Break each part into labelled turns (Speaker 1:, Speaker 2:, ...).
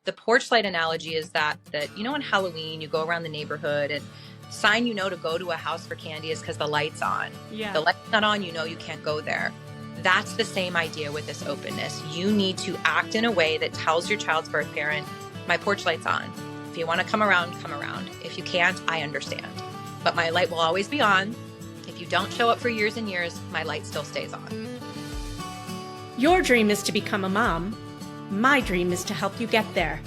Speaker 1: The porch light analogy is that on Halloween, you go around the neighborhood and sign to go to a house for candy is because the light's on.
Speaker 2: Yeah.
Speaker 1: The light's not on, you can't go there. That's the same idea with this openness. You need to act in a way that tells your child's birth parent, my porch light's on. If you want to come around, come around. If you can't, I understand. But my light will always be on. If you don't show up for years and years, my light still stays on.
Speaker 2: Your dream is to become a mom. My dream is to help you get there.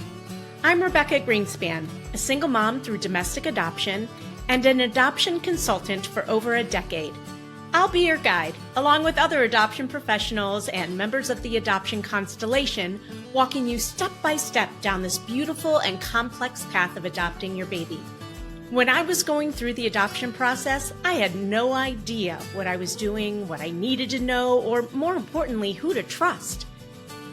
Speaker 2: I'm Rebecca Gruenspan, a single mom through domestic adoption and an adoption consultant for over a decade. I'll be your guide, along with other adoption professionals and members of the adoption constellation, walking you step by step down this beautiful and complex path of adopting your baby. When I was going through the adoption process, I had no idea what I was doing, what I needed to know, or more importantly, who to trust.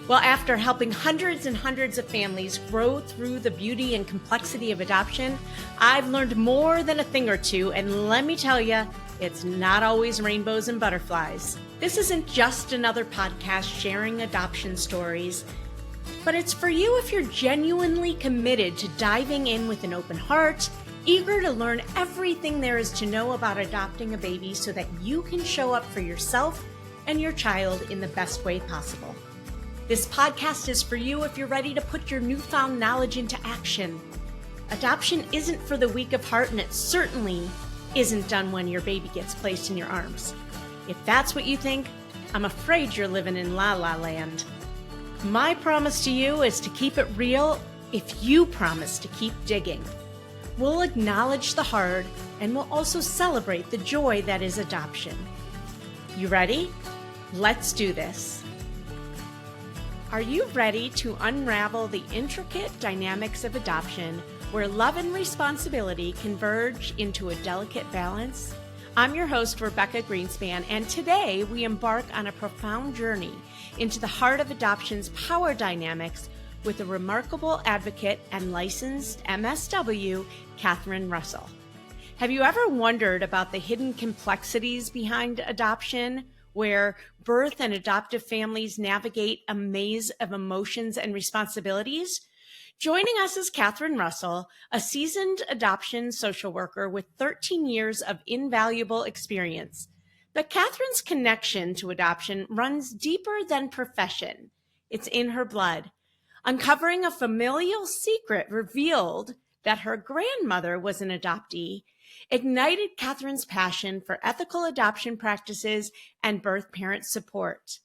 Speaker 2: Well, after helping hundreds and hundreds of families grow through the beauty and complexity of adoption, I've learned more than a thing or two, and let me tell you, it's not always rainbows and butterflies. This isn't just another podcast sharing adoption stories, but it's for you if you're genuinely committed to diving in with an open heart, eager to learn everything there is to know about adopting a baby so that you can show up for yourself and your child in the best way possible. This podcast is for you if you're ready to put your newfound knowledge into action. Adoption isn't for the weak of heart, and it certainly isn't done when your baby gets placed in your arms. If that's what you think, I'm afraid you're living in la la land. My promise to you is to keep it real if you promise to keep digging. We'll acknowledge the hard, and we'll also celebrate the joy that is adoption. You ready? Let's do this. Are you ready to unravel the intricate dynamics of adoption where love and responsibility converge into a delicate balance? I'm your host, Rebecca Gruenspan, and today we embark on a profound journey into the heart of adoption's power dynamics with a remarkable advocate and licensed MSW, Kathryn Russell. Have you ever wondered about the hidden complexities behind adoption, where birth and adoptive families navigate a maze of emotions and responsibilities? Joining us is Kathryn Russell, a seasoned adoption social worker with 13 years of invaluable experience. But Kathryn's connection to adoption runs deeper than profession. It's in her blood. Uncovering a familial secret revealed that her grandmother was an adoptee ignited Kathryn's passion for ethical adoption practices and birth parent support.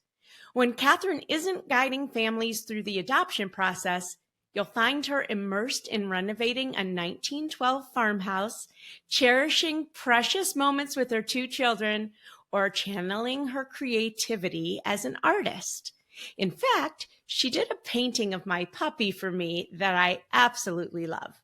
Speaker 2: When Kathryn isn't guiding families through the adoption process, you'll find her immersed in renovating a 1912 farmhouse, cherishing precious moments with her two children, or channeling her creativity as an artist. In fact, she did a painting of my puppy for me that I absolutely love.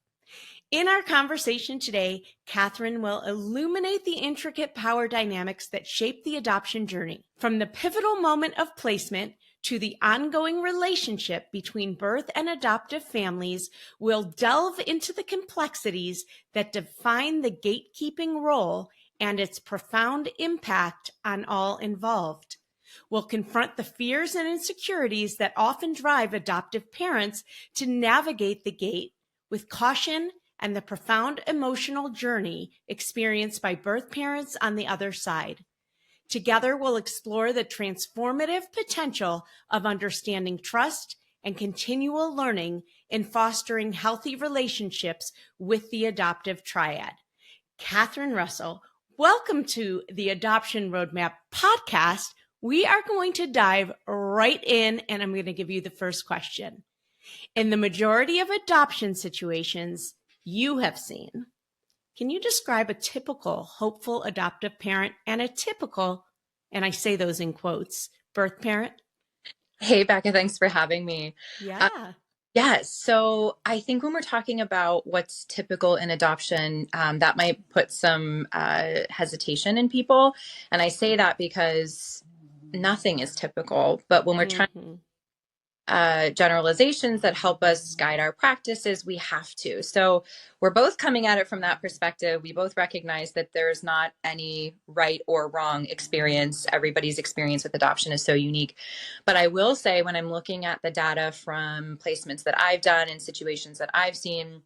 Speaker 2: In our conversation today, Kathryn will illuminate the intricate power dynamics that shape the adoption journey, from the pivotal moment of placement to the ongoing relationship between birth and adoptive families. We'll delve into the complexities that define the gatekeeping role and its profound impact on all involved. We'll confront the fears and insecurities that often drive adoptive parents to navigate the gate with caution and the profound emotional journey experienced by birth parents on the other side. Together, we'll explore the transformative potential of understanding trust and continual learning in fostering healthy relationships with the adoptive triad. Kathryn Russell, welcome to the Adoption Roadmap podcast. We are going to dive right in, and I'm going to give you the first question. In the majority of adoption situations you have seen, can you describe a typical hopeful adoptive parent and a typical, and I say those in quotes, birth parent?
Speaker 1: Hey, Becca, thanks for having me.
Speaker 2: Yeah.
Speaker 1: So I think when we're talking about what's typical in adoption, that might put some hesitation in people. And I say that because nothing is typical. But when we're trying generalizations that help us guide our practices, we have to. So we're both coming at it from that perspective. We both recognize that there's not any right or wrong experience. Everybody's experience with adoption is so unique. But I will say, when I'm looking at the data from placements that I've done and situations that I've seen,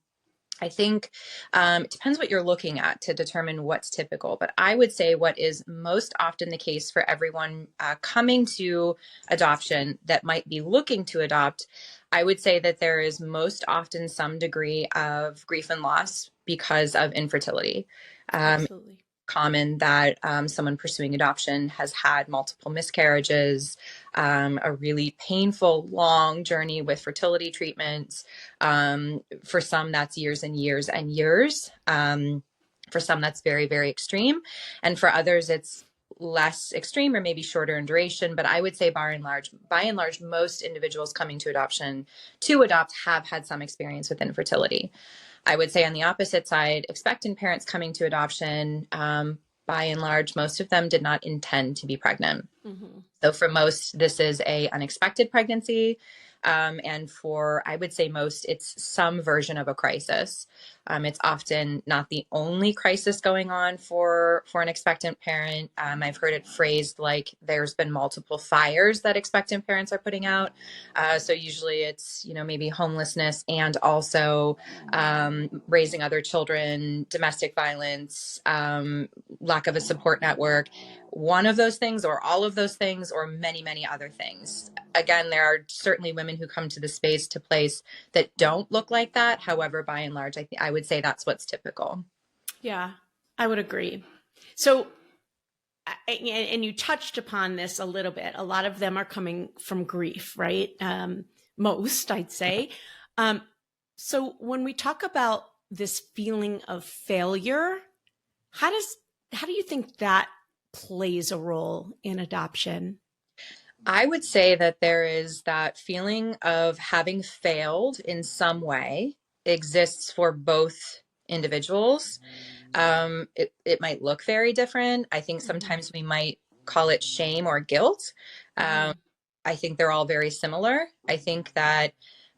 Speaker 1: I think it depends what you're looking at to determine what's typical. But I would say what is most often the case for everyone coming to adoption that might be looking to adopt, I would say that there is most often some degree of grief and loss because of infertility.
Speaker 2: Absolutely.
Speaker 1: Common that someone pursuing adoption has had multiple miscarriages, a really painful, long journey with fertility treatments. For some, that's years and years and years. For some, that's very, very extreme. And for others, it's less extreme or maybe shorter in duration. But I would say by and large, most individuals coming to adoption to adopt have had some experience with infertility. I would say on the opposite side, expectant parents coming to adoption, by and large, most of them did not intend to be pregnant.
Speaker 2: Mm-hmm.
Speaker 1: So for most, this is a unexpected pregnancy. And for, I would say most, it's some version of a crisis. It's often not the only crisis going on for an expectant parent. I've heard it phrased like there's been multiple fires that expectant parents are putting out. So usually it's, maybe homelessness and also raising other children, domestic violence, lack of a support network. One of those things or all of those things or many, many other things. Again, there are certainly women who come to the space to place that don't look like that. However, by and large, I would say that's what's typical.
Speaker 2: Yeah, I would agree. So, and you touched upon this a little bit. A lot of them are coming from grief, right? Most, I'd say. So when we talk about this feeling of failure, how do you think that plays a role in adoption?
Speaker 1: I would say that there is that feeling of having failed in some way exists for both individuals. It might look very different. I think sometimes we might call it shame or guilt. I think they're all very similar. I think that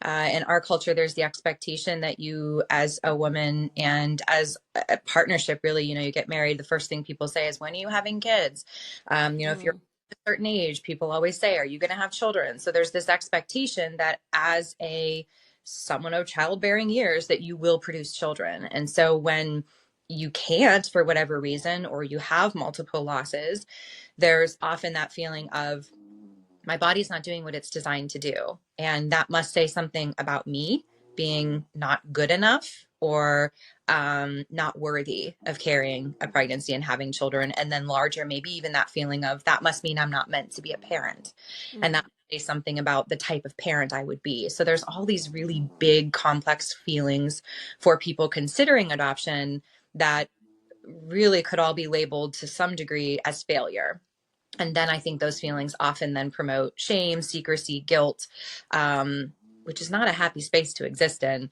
Speaker 1: in our culture, there's the expectation that you, as a woman and as a partnership, really, you get married. The first thing people say is, when are you having kids? If you're a certain age, people always say, are you going to have children? So there's this expectation that as someone of childbearing years, that you will produce children. And so when you can't, for whatever reason, or you have multiple losses, there's often that feeling of, my body's not doing what it's designed to do. And that must say something about me being not good enough or not worthy of carrying a pregnancy and having children. And then larger, maybe even that feeling of, that must mean I'm not meant to be a parent. And that must say something about the type of parent I would be. So there's all these really big, complex feelings for people considering adoption that really could all be labeled to some degree as failure. And then I think those feelings often then promote shame, secrecy, guilt, which is not a happy space to exist in.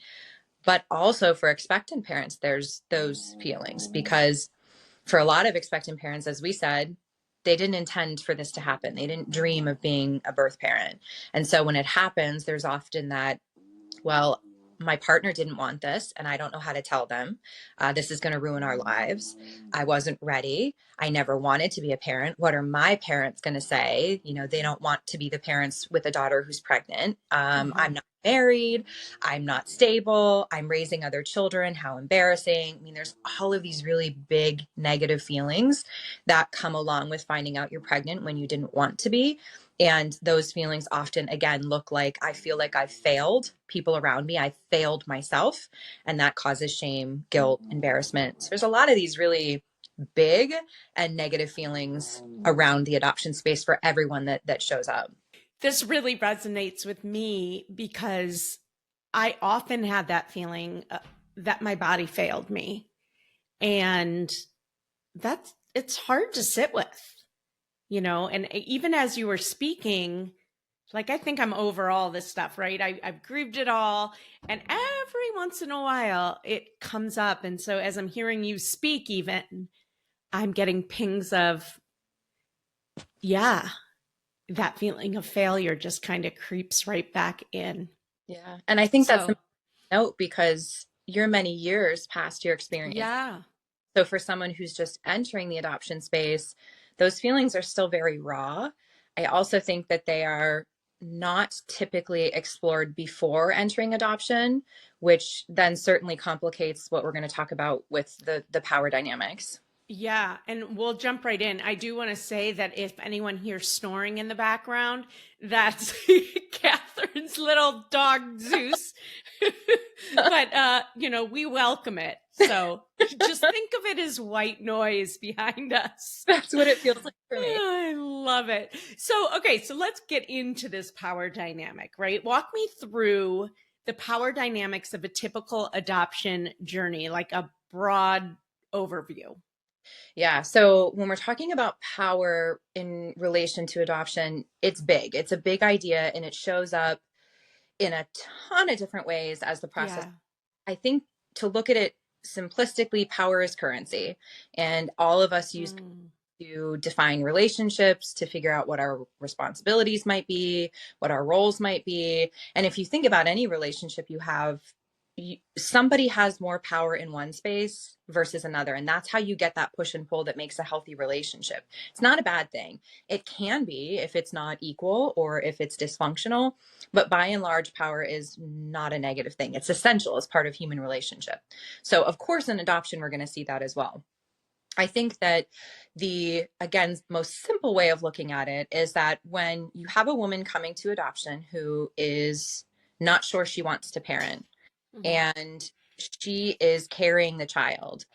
Speaker 1: But also for expectant parents, there's those feelings, because for a lot of expectant parents, as we said, they didn't intend for this to happen. They didn't dream of being a birth parent. And so when it happens, there's often that, well, my partner didn't want this, and I don't know how to tell them. This is going to ruin our lives. I wasn't ready. I never wanted to be a parent. What are my parents going to say? They don't want to be the parents with a daughter who's pregnant. I'm not married. I'm not stable. I'm raising other children. How embarrassing. I mean, there's all of these really big negative feelings that come along with finding out you're pregnant when you didn't want to be. And those feelings often, again, look like, I feel like I failed people around me. I failed myself. And that causes shame, guilt, embarrassment. So there's a lot of these really big and negative feelings around the adoption space for everyone that shows up.
Speaker 2: This really resonates with me because I often had that feeling that my body failed me. And it's hard to sit with. And even as you were speaking, like, I think I'm over all this stuff, right? I've grieved it all. And every once in a while it comes up. And so as I'm hearing you speak, even, I'm getting pings of, yeah, that feeling of failure just kind of creeps right back in.
Speaker 1: Yeah. And I think that's the
Speaker 2: So,
Speaker 1: note because you're many years past your experience.
Speaker 2: yeah.
Speaker 1: So for someone who's just entering the adoption space, those feelings are still very raw. I also think that they are not typically explored before entering adoption, which then certainly complicates what we're going to talk about with the power dynamics.
Speaker 2: Yeah, and we'll jump right in. I do want to say that if anyone hears snoring in the background, that's Kathryn's little dog Zeus. But we welcome it. So just think of it as white noise behind us.
Speaker 1: That's what it feels like for me.
Speaker 2: I love it. So, okay, so let's get into this power dynamic, right? Walk me through the power dynamics of a typical adoption journey, like a broad overview.
Speaker 1: Yeah. So when we're talking about power in relation to adoption, it's big. It's a big idea and it shows up in a ton of different ways as the process.
Speaker 2: Yeah.
Speaker 1: I think to look at it simplistically, power is currency. And all of us use
Speaker 2: Mm.
Speaker 1: to define relationships, to figure out what our responsibilities might be, what our roles might be. And if you think about any relationship you have, somebody has more power in one space versus another. And that's how you get that push and pull that makes a healthy relationship. It's not a bad thing. It can be if it's not equal or if it's dysfunctional, but by and large, power is not a negative thing. It's essential as part of human relationship. So of course, in adoption, we're going to see that as well. I think that the, again, most simple way of looking at it is that when you have a woman coming to adoption who is not sure she wants to parent
Speaker 2: Mhm.
Speaker 1: and she is carrying the child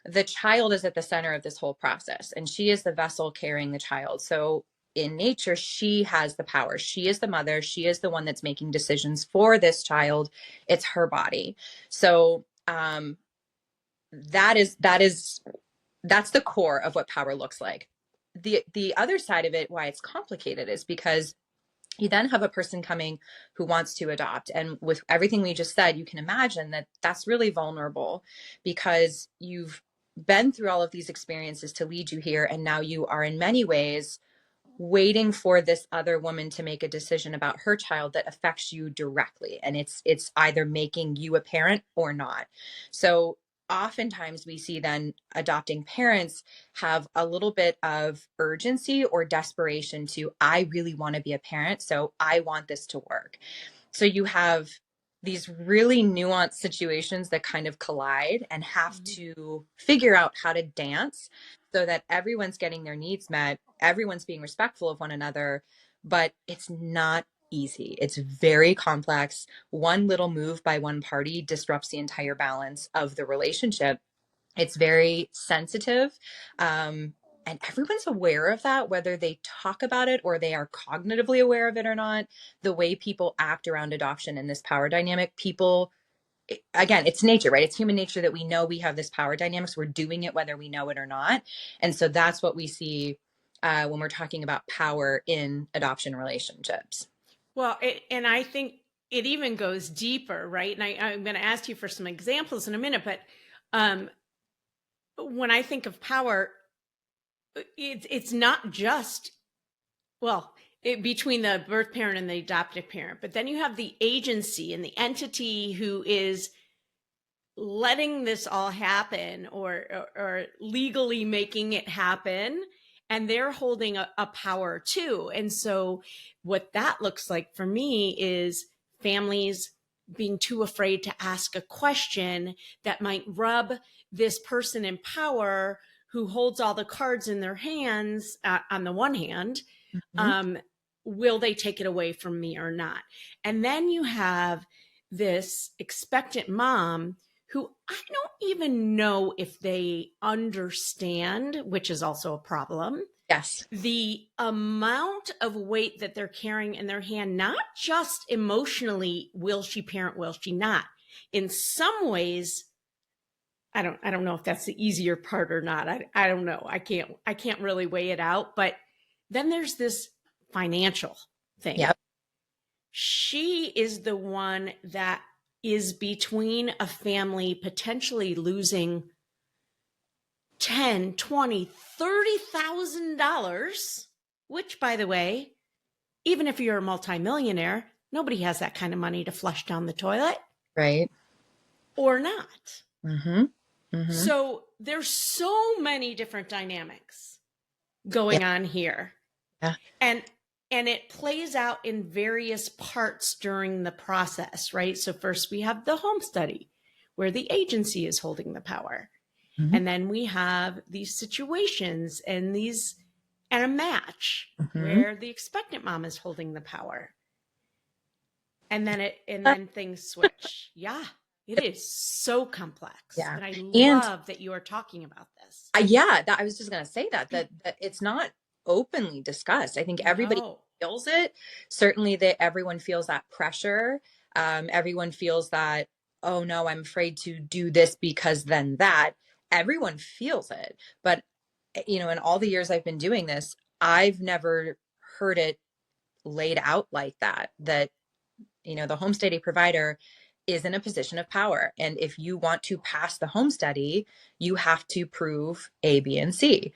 Speaker 1: is at the center of this whole process and she is the vessel carrying the child. So in nature, she has the power. She is the mother. She is the one that's making decisions for this child. It's her body. So that is that's the core of what power looks like. The other side of it, why it's complicated, is because you then have a person coming who wants to adopt. And with everything we just said, you can imagine that that's really vulnerable because you've been through all of these experiences to lead you here. And now you are in many ways waiting for this other woman to make a decision about her child that affects you directly. And it's either making you a parent or not. So oftentimes we see then adopting parents have a little bit of urgency or desperation to, I really want to be a parent, so I want this to work. So you have these really nuanced situations that kind of collide and have to figure out how to dance so that everyone's getting their needs met, everyone's being respectful of one another, but it's not easy. It's very complex. One little move by one party disrupts the entire balance of the relationship. It's very sensitive. And everyone's aware of that, whether they talk about it or they are cognitively aware of it or not. The way people act around adoption in this power dynamic, people, again, it's nature, right? It's human nature that we know we have this power dynamics. We're doing it whether we know it or not. And so that's what we see when we're talking about power in adoption relationships.
Speaker 2: Well, and I think it even goes deeper, right? And I'm going to ask you for some examples in a minute, but um, when I think of power, it's not just, well, between the birth parent and the adoptive parent, but then you have the agency and the entity who is letting this all happen or legally making it happen, and they're holding a power too. And so what that looks like for me is families being too afraid to ask a question that might rub this person in power who holds all the cards in their hands, on the one hand,
Speaker 1: Mm-hmm.
Speaker 2: will they take it away from me or not? And then you have this expectant mom who I don't even know if they understand, which is also a problem,
Speaker 1: Yes.
Speaker 2: the amount of weight that they're carrying in their hand, not just emotionally, will she parent, will she not? In some ways, I don't know if that's the easier part or not. I don't know. I can't really weigh it out. But then there's this financial thing.
Speaker 1: Yep.
Speaker 2: She is the one that is between a family potentially losing 10, 20, $30,000, which, by the way, Even if you're a multimillionaire, nobody has that kind of money to flush down the toilet.
Speaker 1: Right.
Speaker 2: Or not.
Speaker 1: Mm-hmm. Mm-hmm.
Speaker 2: So there's so many different dynamics
Speaker 1: Yeah.
Speaker 2: going on here.
Speaker 1: Yeah.
Speaker 2: And it plays out in various parts during the process, right? So first we have the home study where the agency is holding the power.
Speaker 1: Mm-hmm.
Speaker 2: And then we have these situations and a match
Speaker 1: Mm-hmm.
Speaker 2: where the expectant mom is holding the power. And then things switch. Yeah. It is so complex.
Speaker 1: Yeah.
Speaker 2: And I
Speaker 1: And
Speaker 2: love that you are talking about this.
Speaker 1: I was just going to say that it's not openly discussed. I think everybody
Speaker 2: No.
Speaker 1: feels it. Certainly that everyone feels that pressure. Everyone feels that, oh no, I'm afraid to do this because then that. Everyone feels it. But, in all the years I've been doing this, I've never heard it laid out like that, the home study provider is in a position of power. And if you want to pass the home study, you have to prove A, B, and C.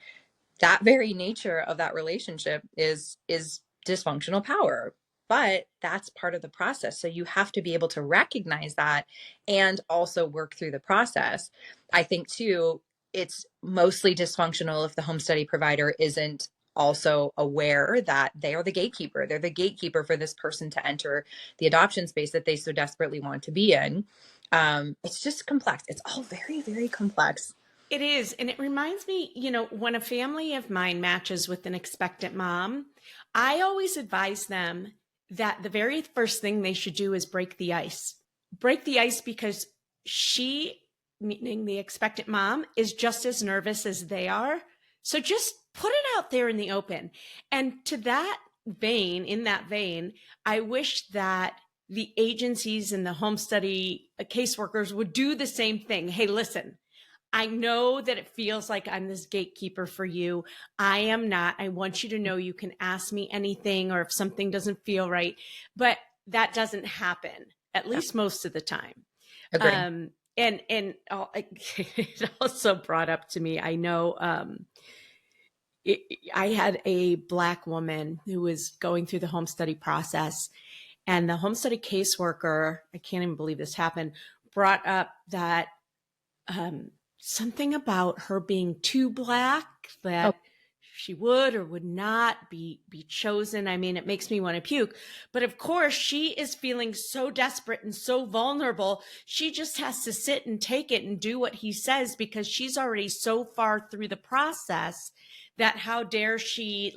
Speaker 1: That very nature of that relationship is dysfunctional power. But that's part of the process. So you have to be able to recognize that and also work through the process. I think too, it's mostly dysfunctional if the home study provider isn't also aware that they are the gatekeeper. They're the gatekeeper for this person to enter the adoption space that they so desperately want to be in. It's just complex. It's all very, very complex.
Speaker 2: It is. And it reminds me, when a family of mine matches with an expectant mom, I always advise them that the very first thing they should do is break the ice. Break the ice because she, meaning the expectant mom, is just as nervous as they are. So just put it out there in the open. And in that vein, I wish that the agencies and the home study caseworkers would do the same thing. Hey, listen, I know that it feels like I'm this gatekeeper for you. I am not. I want you to know you can ask me anything or if something doesn't feel right, but that doesn't happen, at least most of the time.
Speaker 1: Agree.
Speaker 2: It also brought up to me, I know, I had a Black woman who was going through the home study process, and the home study caseworker, I can't even believe this happened, brought up that something about her being too Black, that she would or would not be chosen. I mean, it makes me want to puke. But of course, she is feeling so desperate and so vulnerable. She just has to sit and take it and do what he says because she's already so far through the process that how dare she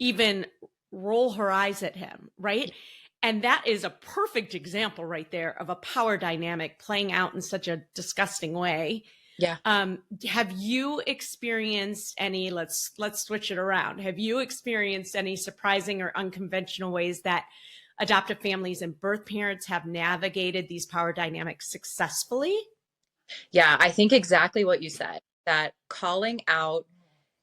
Speaker 2: even roll her eyes at him, right? And that is a perfect example right there of a power dynamic playing out in such a disgusting way.
Speaker 1: Yeah.
Speaker 2: Have you experienced any, let's switch it around. Have you experienced any surprising or unconventional ways that adoptive families and birth parents have navigated these power dynamics successfully?
Speaker 1: Yeah, I think exactly what you said, that calling out,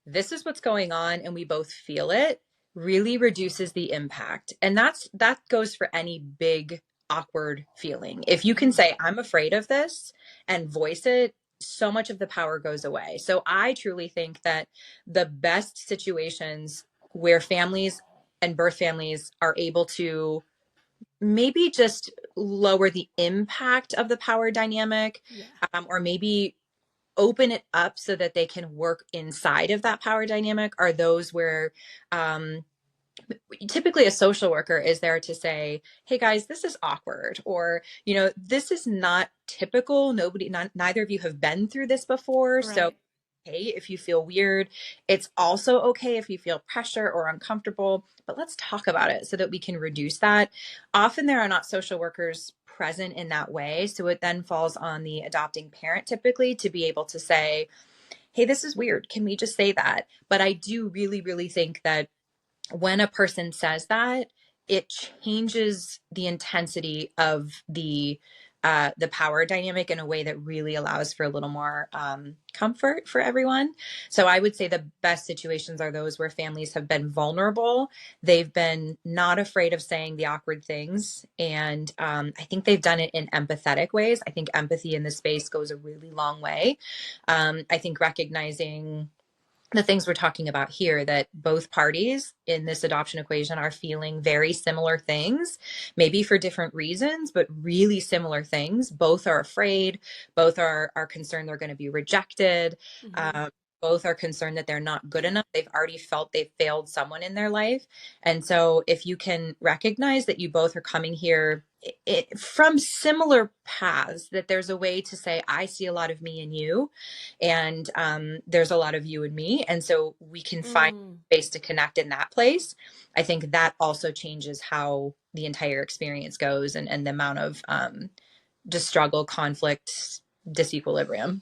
Speaker 1: this is what's going on, and we both feel it, really reduces the impact. And that goes for any big, awkward feeling. If you can say, I'm afraid of this, and voice it, so much of the power goes away. So I truly think that the best situations where families and birth families are able to maybe just lower the impact of the power dynamic, or maybe open it up so that they can work inside of that power dynamic, are those where typically a social worker is there to say, hey guys, this is awkward, or this is not typical. Neither of you have been through this before. Right. So okay if you feel weird, it's also okay if you feel pressure or uncomfortable, but let's talk about it so that we can reduce that. Often there are not social workers present in that way, so it then falls on the adopting parent typically to be able to say, hey, this is weird, can we just say that? But I do really, really think that when a person says that, it changes the intensity of the power dynamic in a way that really allows for a little more comfort for everyone. So I would say the best situations are those where families have been vulnerable. They've been not afraid of saying the awkward things. And I think they've done it in empathetic ways. I think empathy in this space goes a really long way. I think recognizing the things we're talking about here, that both parties in this adoption equation are feeling very similar things, maybe for different reasons, but really similar things. Both are afraid, both are concerned they're going to be rejected.
Speaker 2: Mm-hmm.
Speaker 1: Both are concerned that they're not good enough. They've already felt they've failed someone in their life. And so if you can recognize that you both are coming here from similar paths, that there's a way to say, I see a lot of me in you, and there's a lot of you and me. And so we can find space to connect in that place. I think that also changes how the entire experience goes, and the amount of just struggle, conflict, disequilibrium.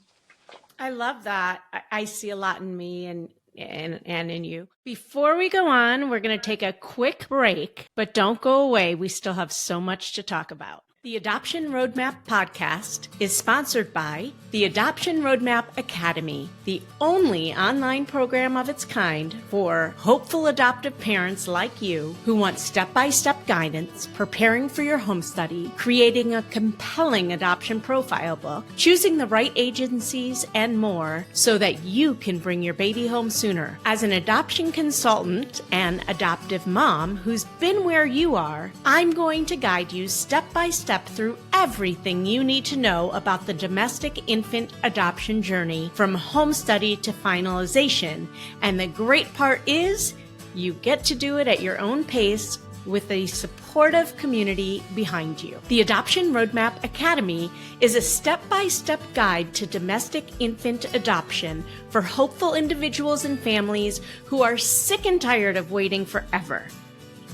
Speaker 2: I love that. I see a lot in me and in you. Before we go on, we're going to take a quick break, but don't go away. We still have so much to talk about. The Adoption Roadmap podcast is sponsored by the Adoption Roadmap Academy, the only online program of its kind for hopeful adoptive parents like you who want step-by-step guidance, preparing for your home study, creating a compelling adoption profile book, choosing the right agencies, and more so that you can bring your baby home sooner. As an adoption consultant and adoptive mom who's been where you are, I'm going to guide you step by step through everything you need to know about the domestic infant adoption journey from home study to finalization. And the great part is you get to do it at your own pace with a supportive community behind you. The Adoption Roadmap Academy is a step-by-step guide to domestic infant adoption for hopeful individuals and families who are sick and tired of waiting forever.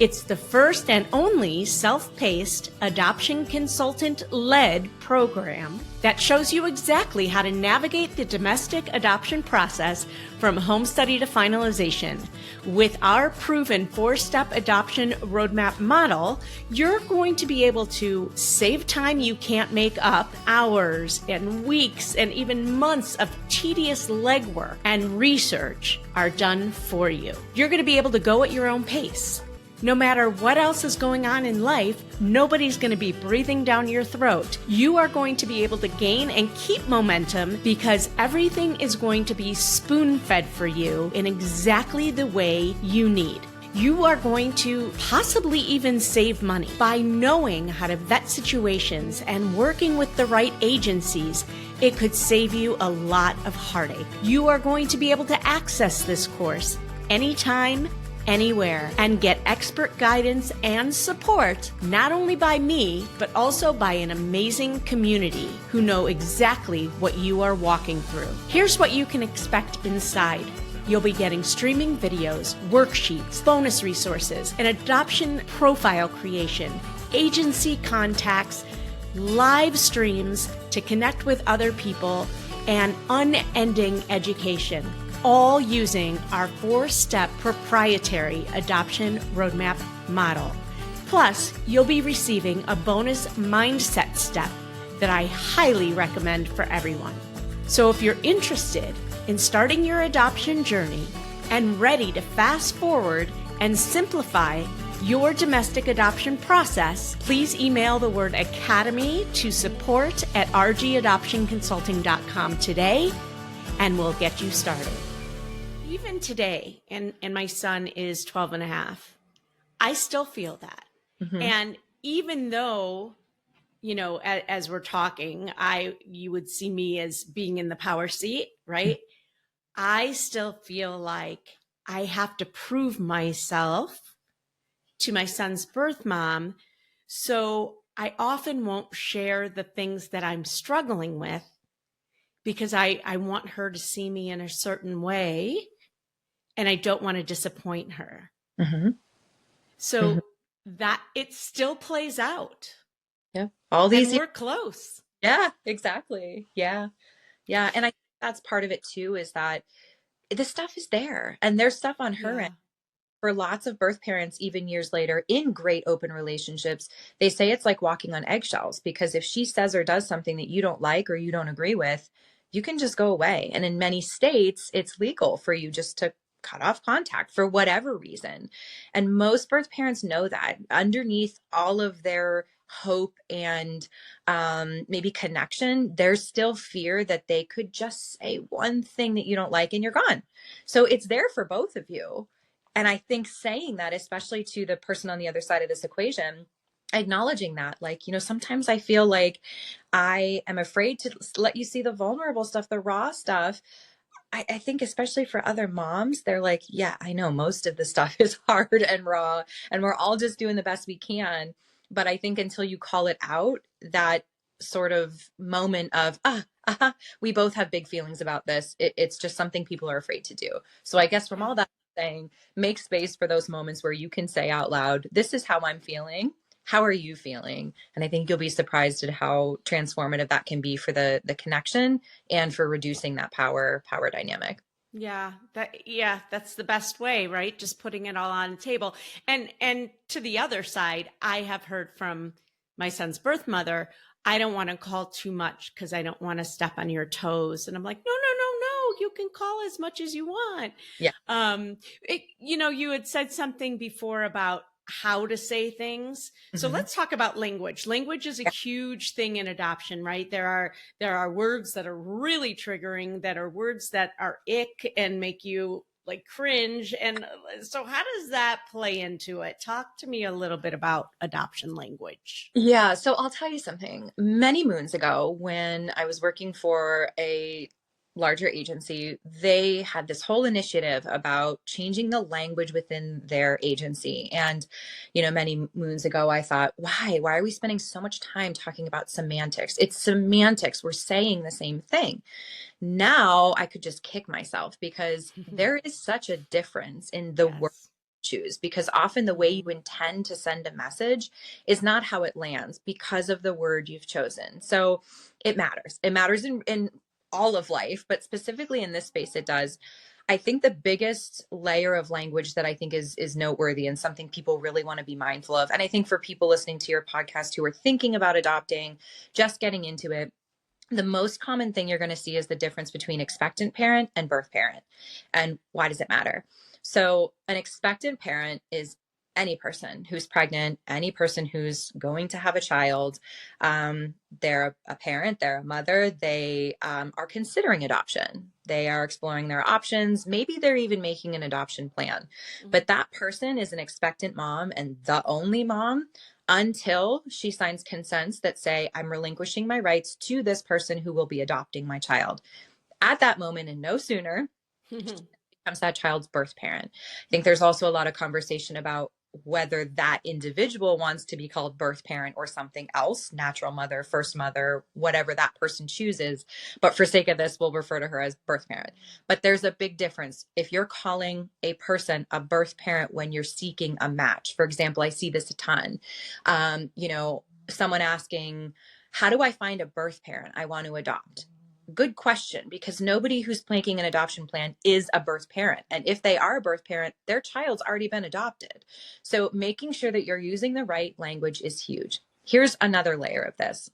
Speaker 2: It's the first and only self-paced adoption consultant-led program that shows you exactly how to navigate the domestic adoption process from home study to finalization. With our proven 4-step adoption roadmap model, you're going to be able to save time you can't make up, hours and weeks and even months of tedious legwork and research are done for you. You're going to be able to go at your own pace. No matter what else is going on in life, nobody's going to be breathing down your throat. You are going to be able to gain and keep momentum because everything is going to be spoon-fed for you in exactly the way you need. You are going to possibly even save money by knowing how to vet situations and working with the right agencies. It could save you a lot of heartache. You are going to be able to access this course anytime, anywhere, and get expert guidance and support, not only by me, but also by an amazing community who know exactly what you are walking through. Here's what you can expect inside. You'll be getting streaming videos, worksheets, bonus resources, an adoption profile creation, agency contacts, live streams to connect with other people, and unending education, all using our 4-step proprietary adoption roadmap model. Plus, you'll be receiving a bonus mindset step that I highly recommend for everyone. So if you're interested in starting your adoption journey and ready to fast forward and simplify your domestic adoption process, please email the word academy to support@rgadoptionconsulting.com today, and we'll get you started. Even today, and my son is 12 and a half, I still feel that. Mm-hmm. And even though, you know, as we're talking, you would see me as being in the power seat, right? Mm-hmm. I still feel like I have to prove myself to my son's birth mom. So I often won't share the things that I'm struggling with because I want her to see me in a certain way. And I don't want to disappoint her. Mm-hmm. So mm-hmm. that it still plays out.
Speaker 1: Yeah. All these.
Speaker 2: And we're close.
Speaker 1: Yeah, exactly. Yeah. Yeah. And I think that's part of it too, is that the stuff is there and there's stuff on her end. For lots of birth parents, even years later, in great open relationships, they say it's like walking on eggshells, because if she says or does something that you don't like or you don't agree with, you can just go away. And in many states, it's legal for you just to cut off contact for whatever reason. And most birth parents know that underneath all of their hope and maybe connection, there's still fear that they could just say one thing that you don't like and you're gone. So it's there for both of you. And I think saying that, especially to the person on the other side of this equation, acknowledging that, like, sometimes I feel like I am afraid to let you see the vulnerable stuff, the raw stuff. I think especially for other moms, they're like, yeah, I know most of the stuff is hard and raw, and we're all just doing the best we can. But I think until you call it out, that sort of moment of, we both have big feelings about this, it's just something people are afraid to do. So I guess from all that I'm saying, make space for those moments where you can say out loud, this is how I'm feeling. How are you feeling? And I think you'll be surprised at how transformative that can be for the connection and for reducing that power dynamic.
Speaker 2: That's the best way, right? Just putting it all on the table. And to the other side, I have heard from my son's birth mother, I don't want to call too much because I don't want to step on your toes. And I'm like, no, no, no, no, you can call as much as you want.
Speaker 1: Yeah.
Speaker 2: You had said something before about how to say things. So let's talk about language. Language is a huge thing in adoption, right? There are words that are really triggering, that are words that are ick and make you like cringe. And so how does that play into it? Talk to me a little bit about adoption language.
Speaker 1: Yeah. So I'll tell you something. Many moons ago, when I was working for a larger agency, they had this whole initiative about changing the language within their agency. And, many moons ago, I thought, why are we spending so much time talking about semantics? It's semantics. We're saying the same thing. Now I could just kick myself because there is such a difference in the word choose, because often the way you intend to send a message is not how it lands because of the word you've chosen. So it matters. It matters in all of life, but specifically in this space, it does. I think the biggest layer of language that I think is noteworthy and something people really want to be mindful of, and I think for people listening to your podcast who are thinking about adopting, just getting into it, the most common thing you're going to see is the difference between expectant parent and birth parent. And why does it matter? So an expectant parent is any person who's pregnant, any person who's going to have a child. They're a parent, they're a mother, they are considering adoption. They are exploring their options. Maybe they're even making an adoption plan. But that person is an expectant mom and the only mom until she signs consents that say, I'm relinquishing my rights to this person who will be adopting my child. At that moment, and no sooner, becomes that child's birth parent. I think there's also a lot of conversation about whether that individual wants to be called birth parent or something else, natural mother, first mother, whatever that person chooses. But for sake of this, we'll refer to her as birth parent. But there's a big difference. If you're calling a person a birth parent when you're seeking a match, for example, I see this a ton, someone asking, how do I find a birth parent I want to adopt? Good question, because nobody who's making an adoption plan is a birth parent. And if they are a birth parent, their child's already been adopted. So making sure that you're using the right language is huge. Here's another layer of this.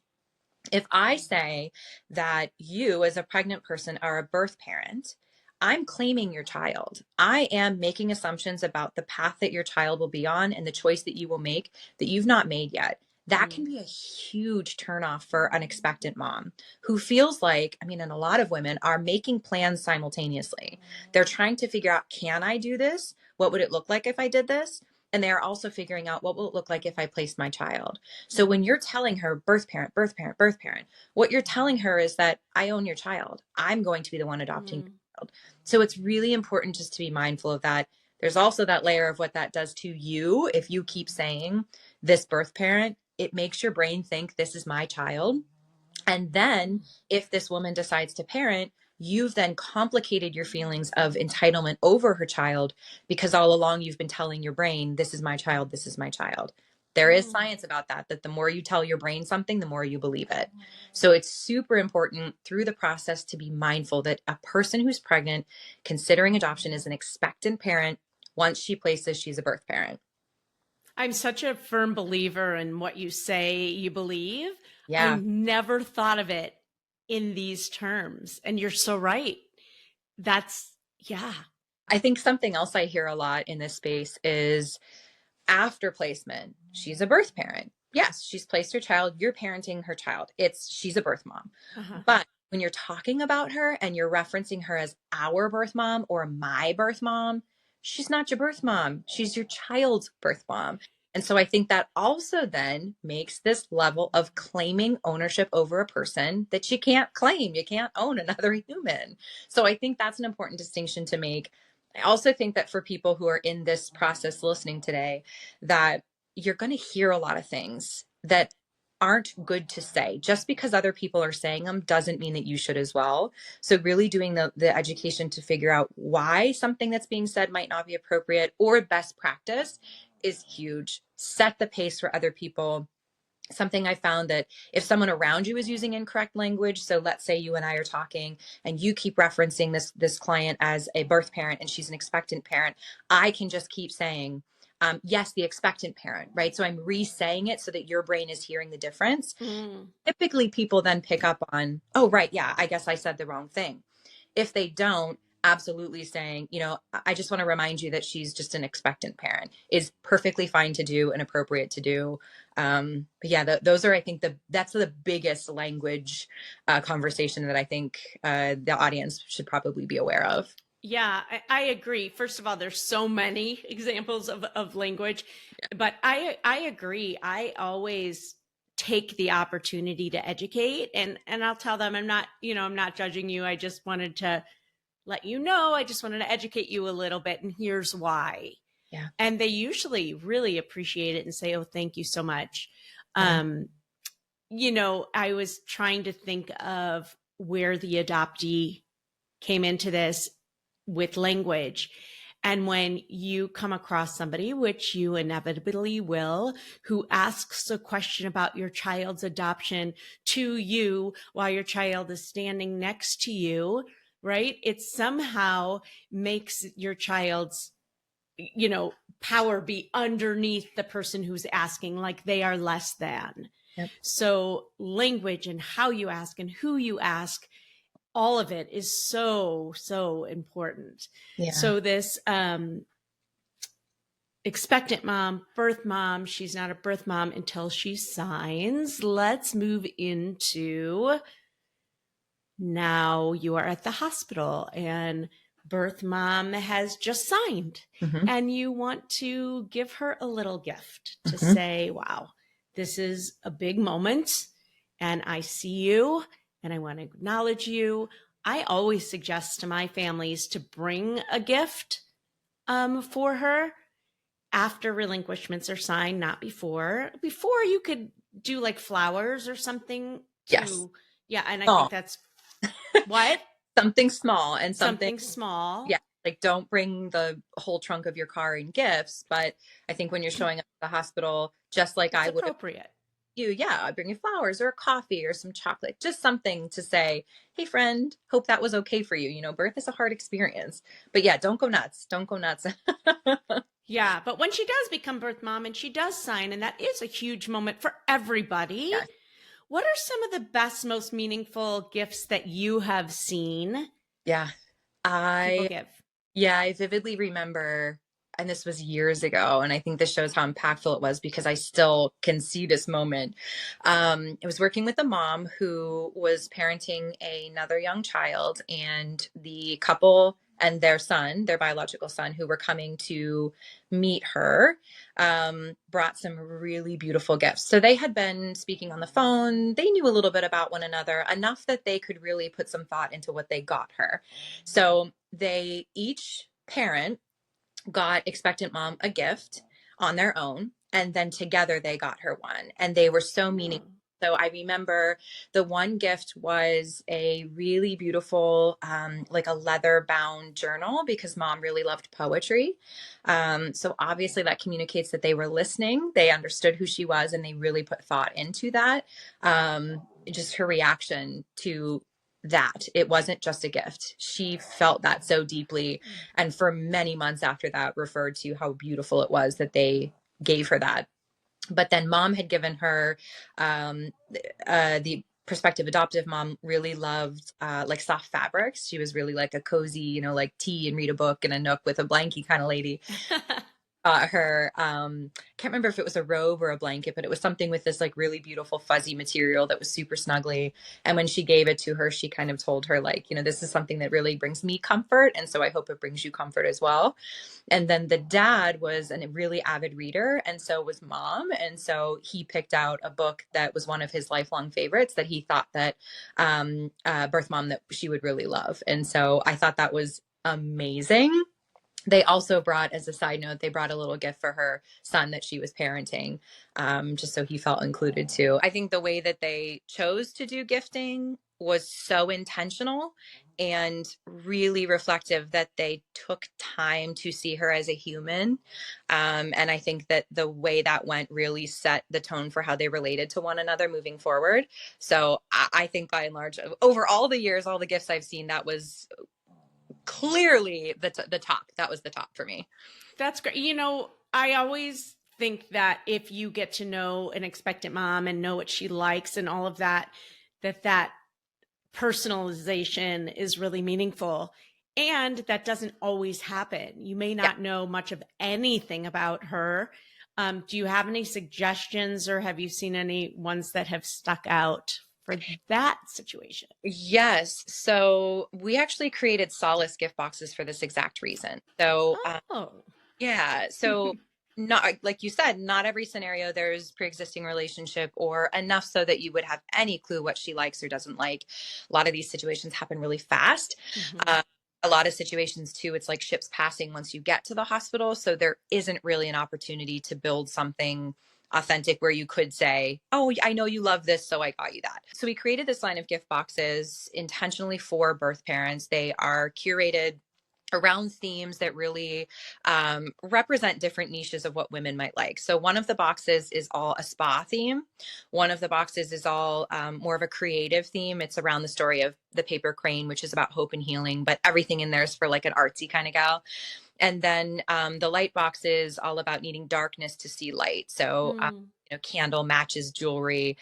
Speaker 1: If I say that you as a pregnant person are a birth parent, I'm claiming your child. I am making assumptions about the path that your child will be on and the choice that you will make that you've not made yet. That can be a huge turnoff for an expectant mom who feels like, and a lot of women are making plans simultaneously. They're trying to figure out, can I do this? What would it look like if I did this? And they're also figuring out, what will it look like if I placed my child? So when you're telling her birth parent, birth parent, birth parent, what you're telling her is that I own your child. I'm going to be the one adopting your child. So it's really important just to be mindful of that. There's also that layer of what that does to you. If you keep saying this birth parent, it makes your brain think this is my child. And then if this woman decides to parent, you've then complicated your feelings of entitlement over her child, because all along you've been telling your brain, this is my child, this is my child. There is science about that the more you tell your brain something, the more you believe it. So it's super important through the process to be mindful that a person who's pregnant, considering adoption, is an expectant parent. Once she places, she's a birth parent.
Speaker 2: I'm such a firm believer in what you say you believe.
Speaker 1: Yeah.
Speaker 2: I never thought of it in these terms. And you're so right.
Speaker 1: I think something else I hear a lot in this space is after placement, she's a birth parent. yes, she's placed her child, you're parenting her child. She's a birth mom.
Speaker 2: Uh-huh.
Speaker 1: But when you're talking about her and you're referencing her as our birth mom or my birth mom, she's not your birth mom. She's your child's birth mom. And so I think that also then makes this level of claiming ownership over a person that you can't claim. You can't own another human. So I think that's an important distinction to make. I also think that for people who are in this process listening today, that you're going to hear a lot of things that aren't good to say. Just because other people are saying them doesn't mean that you should as well. So really doing the education to figure out why something that's being said might not be appropriate or best practice is huge. Set the pace for other people. Something I found that if someone around you is using incorrect language, so let's say you and I are talking and you keep referencing this client as a birth parent and she's an expectant parent, I can just keep saying, yes, the expectant parent, right? So I'm re-saying it so that your brain is hearing the difference.
Speaker 2: Mm.
Speaker 1: Typically people then pick up on, oh, right, yeah, I guess I said the wrong thing. If they don't, absolutely saying, I just want to remind you that she's just an expectant parent is perfectly fine to do and appropriate to do. But yeah, those are, I think that's the biggest language conversation that I think the audience should probably be aware of.
Speaker 2: Yeah, I agree. First of all, there's so many examples of language, but I agree. I always take the opportunity to educate, and I'll tell them I'm not judging you. I just wanted to let you know. I just wanted to educate you a little bit, and here's why.
Speaker 1: Yeah.
Speaker 2: And they usually really appreciate it and say, "Oh, thank you so much."
Speaker 1: Yeah.
Speaker 2: I was trying to think of where the adoptee came into this with language. And when you come across somebody, which you inevitably will, who asks a question about your child's adoption to you while your child is standing next to you, right? It somehow makes your child's, power be underneath the person who's asking, like they are less than.
Speaker 1: Yep.
Speaker 2: So language and how you ask and who you ask, all of it is so, so important.
Speaker 1: Yeah.
Speaker 2: So this expectant mom, birth mom, she's not a birth mom until she signs. Let's move into now you are at the hospital and birth mom has just signed and you want to give her a little gift to say, wow, this is a big moment and I see you and I want to acknowledge you. I always suggest to my families to bring a gift for her after relinquishments are signed, not before. Before you could do like flowers or something.
Speaker 1: Yes.
Speaker 2: Yeah. And I think that's what?
Speaker 1: Something small and
Speaker 2: something small.
Speaker 1: Yeah. Like don't bring the whole trunk of your car in gifts. But I think when you're showing up at the hospital, just like I would
Speaker 2: appropriate.
Speaker 1: I'd bring you flowers or a coffee or some chocolate, just something to say, hey friend, hope that was okay for you. Birth is a hard experience, but yeah, don't go nuts. Don't go nuts.
Speaker 2: Yeah. But when she does become birth mom and she does sign, and that is a huge moment for everybody. Yes. What are some of the best, most meaningful gifts that you have seen?
Speaker 1: Yeah.
Speaker 2: People give.
Speaker 1: Yeah, I vividly remember, and this was years ago, and I think this shows how impactful it was because I still can see this moment. I was working with a mom who was parenting another young child, and the couple and their son, their biological son, who were coming to meet her, brought some really beautiful gifts. So they had been speaking on the phone. They knew a little bit about one another, enough that they could really put some thought into what they got her. So they each parent got expectant mom a gift on their own, and then together they got her one, and they were so meaningful. So I remember the one gift was a really beautiful, like a leather bound journal because mom really loved poetry. So obviously that communicates that they were listening. They understood who she was and they really put thought into that. Just her reaction to that. It wasn't just a gift. She felt that so deeply. And for many months after that, referred to how beautiful it was that they gave her that. But then mom had given her the prospective adoptive mom really loved like soft fabrics. She was really like a cozy, like tea and read a book in a nook with a blankie kind of lady. got her, can't remember if it was a robe or a blanket, but it was something with this like really beautiful fuzzy material that was super snuggly. And when she gave it to her, she kind of told her like, this is something that really brings me comfort. And so I hope it brings you comfort as well. And then the dad was a really avid reader, and so was mom. And so he picked out a book that was one of his lifelong favorites that he thought that birth mom that she would really love. And so I thought that was amazing. They also brought, as a side note, they brought a little gift for her son that she was parenting, just so he felt included too. I think the way that they chose to do gifting was so intentional and really reflective that they took time to see her as a human. And I think that the way that went really set the tone for how they related to one another moving forward. So I think by and large, over all the years, all the gifts I've seen, that was clearly the top. That was the top for me.
Speaker 2: That's great. I always think that if you get to know an expectant mom and know what she likes and all of that, that personalization is really meaningful. And that doesn't always happen. You may not know much of anything about her. Do you have any suggestions, or have you seen any ones that have stuck out for that situation?
Speaker 1: Yes. So we actually created solace gift boxes for this exact reason. So, yeah. So not like you said, not every scenario there's pre-existing relationship or enough so that you would have any clue what she likes or doesn't like. A lot of these situations happen really fast. A lot of situations too, it's like ships passing once you get to the hospital. So there isn't really an opportunity to build something authentic where you could say, oh, I know you love this, so I got you that. So we created this line of gift boxes intentionally for birth parents. They are curated around themes that really represent different niches of what women might like. So one of the boxes is all a spa theme. One of the boxes is all more of a creative theme. It's around the story of the paper crane, which is about hope and healing, but everything in there is for like an artsy kind of gal. And then the light box is all about needing darkness to see light. So, candle, matches, jewelry.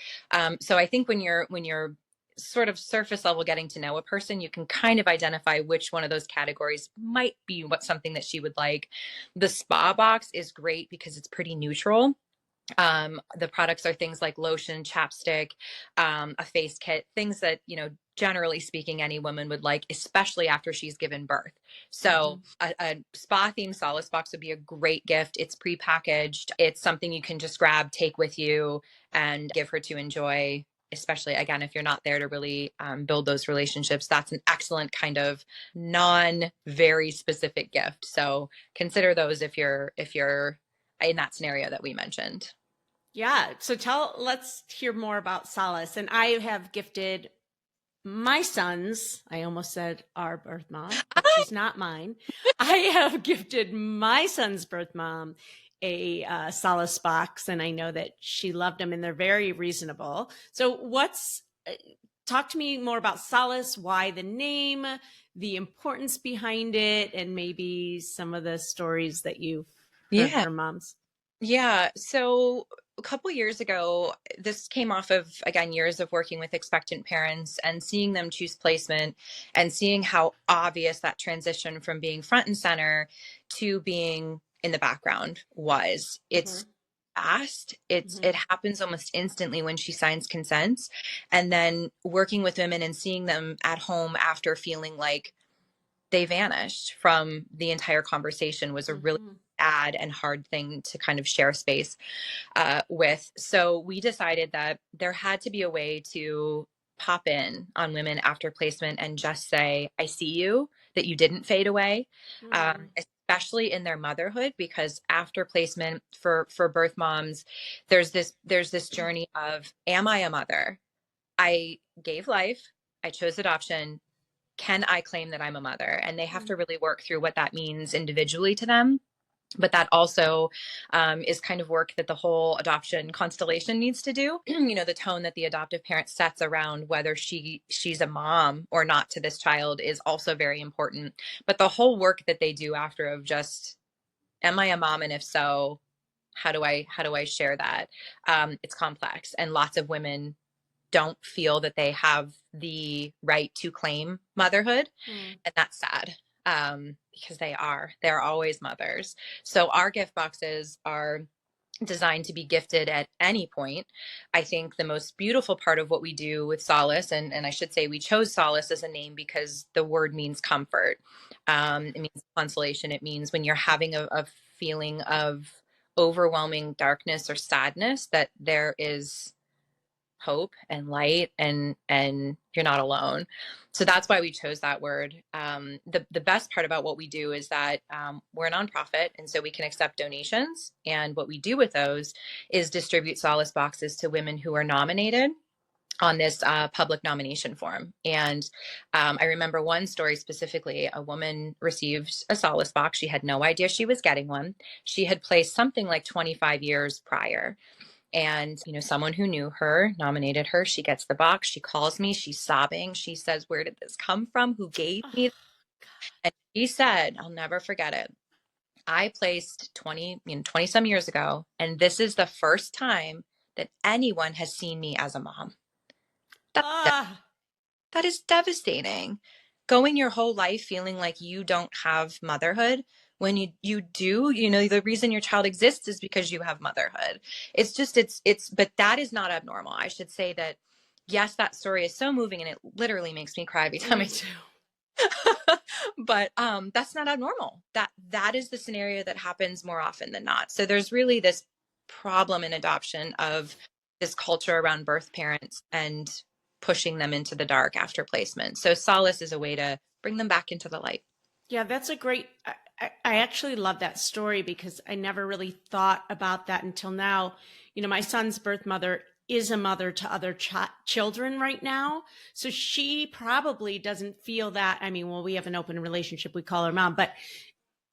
Speaker 1: So I think when you're sort of surface level getting to know a person, you can kind of identify which one of those categories might be something that she would like. The spa box is great because it's pretty neutral. The products are things like lotion, chapstick, a face kit, things that, generally speaking, any woman would like, especially after she's given birth. So a spa themed solace box would be a great gift. It's prepackaged. It's something you can just grab, take with you, and give her to enjoy. Especially again, if you're not there to really build those relationships, that's an excellent kind of very specific gift. So consider those if you're in that scenario that we mentioned.
Speaker 2: Yeah. So let's hear more about solace. And I have gifted my sons, I almost said our birth mom, but she's not mine. I have gifted my son's birth mom a solace box, and I know that she loved them, and they're very reasonable. So talk to me more about solace, why the name, the importance behind it, and maybe some of the stories that you've heard from moms.
Speaker 1: Yeah. So a couple years ago, this came off of, again, years of working with expectant parents and seeing them choose placement and seeing how obvious that transition from being front and center to being in the background was. It's fast. It happens almost instantly when she signs consents. And then working with women and seeing them at home after feeling like they vanished from the entire conversation was a really sad and hard thing to kind of share space with. So we decided that there had to be a way to pop in on women after placement and just say, I see you, that you didn't fade away, especially in their motherhood, because after placement for birth moms, there's this journey of, am I a mother? I gave life, I chose adoption. Can I claim that I'm a mother? And they have to really work through what that means individually to them. But that also is kind of work that the whole adoption constellation needs to do. The tone that the adoptive parent sets around whether she's a mom or not to this child is also very important. But the whole work that they do after of just, am I a mom? And if so, how do I share that? It's complex, and lots of women don't feel that they have the right to claim motherhood. And that's sad. because they're always mothers. So our gift boxes are designed to be gifted at any point. I think the most beautiful part of what we do with Solace, and I should say we chose Solace as a name because the word means comfort. It means consolation. It means when you're having a feeling of overwhelming darkness or sadness, that there is hope and light, and you're not alone. So that's why we chose that word. The best part about what we do is that we're a nonprofit, and so we can accept donations, and what we do with those is distribute Solace boxes to women who are nominated on this public nomination form. And I remember one story specifically. A woman received a Solace box. She had no idea she was getting one. She had placed something like 25 years prior, and, someone who knew her nominated her. She gets the box. She calls me. She's sobbing. She says, "Where did this come from? Who gave
Speaker 2: Oh,
Speaker 1: me?" And she said, I'll never forget it. I placed 20 some years ago, and this is the first time that anyone has seen me as a mom.
Speaker 2: ah,
Speaker 1: That is devastating. Going your whole life feeling like you don't have motherhood when you do, the reason your child exists is because you have motherhood. But that is not abnormal. I should say that, yes, that story is so moving and it literally makes me cry every time
Speaker 2: me
Speaker 1: I
Speaker 2: too.
Speaker 1: but that's not abnormal. That is the scenario that happens more often than not. So there's really this problem in adoption of this culture around birth parents and pushing them into the dark after placement. So Solace is a way to bring them back into the light.
Speaker 2: Yeah, that's a great. I actually love that story because I never really thought about that until now. My son's birth mother is a mother to other children right now. So she probably doesn't feel that. I mean, well, we have an open relationship. We call her mom, but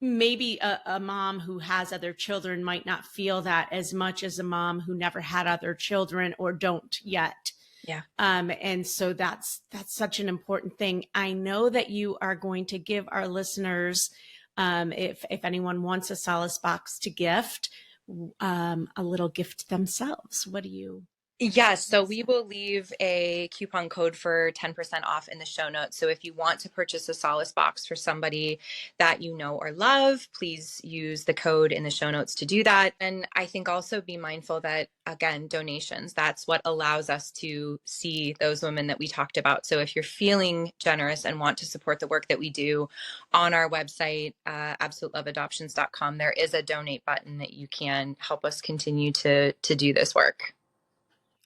Speaker 2: maybe a mom who has other children might not feel that as much as a mom who never had other children or don't yet.
Speaker 1: Yeah.
Speaker 2: And so that's such an important thing. I know that you are going to give our listeners, if anyone wants a Solace box to gift, a little gift themselves. What do you?
Speaker 1: Yes, so we will leave a coupon code for 10% off in the show notes. So if you want to purchase a Solace box for somebody that you know or love, please use the code in the show notes to do that. And I think also be mindful that, again, donations, that's what allows us to see those women that we talked about. So if you're feeling generous and want to support the work that we do, on our website, absoluteloveadoptions.com, there is a donate button that you can help us continue to do this work.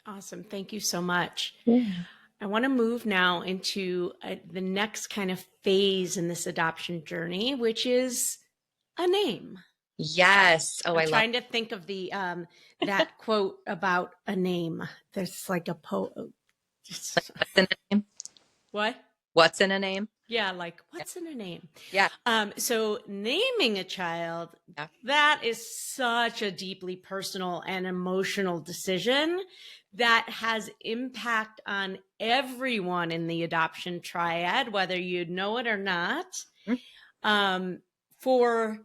Speaker 2: Awesome. Thank you so much.
Speaker 1: Yeah.
Speaker 2: I want to move now into the next kind of phase in this adoption journey, which is a name.
Speaker 1: Yes. Oh,
Speaker 2: I'm trying to think of the that quote about a name. There's like a
Speaker 1: what's in a name?
Speaker 2: What?
Speaker 1: What's in a name?
Speaker 2: Yeah, like what's in a name?
Speaker 1: Yeah.
Speaker 2: So naming a child,
Speaker 1: Yeah.
Speaker 2: that is such a deeply personal and emotional decision that has impact on everyone in the adoption triad, whether you know it or not, for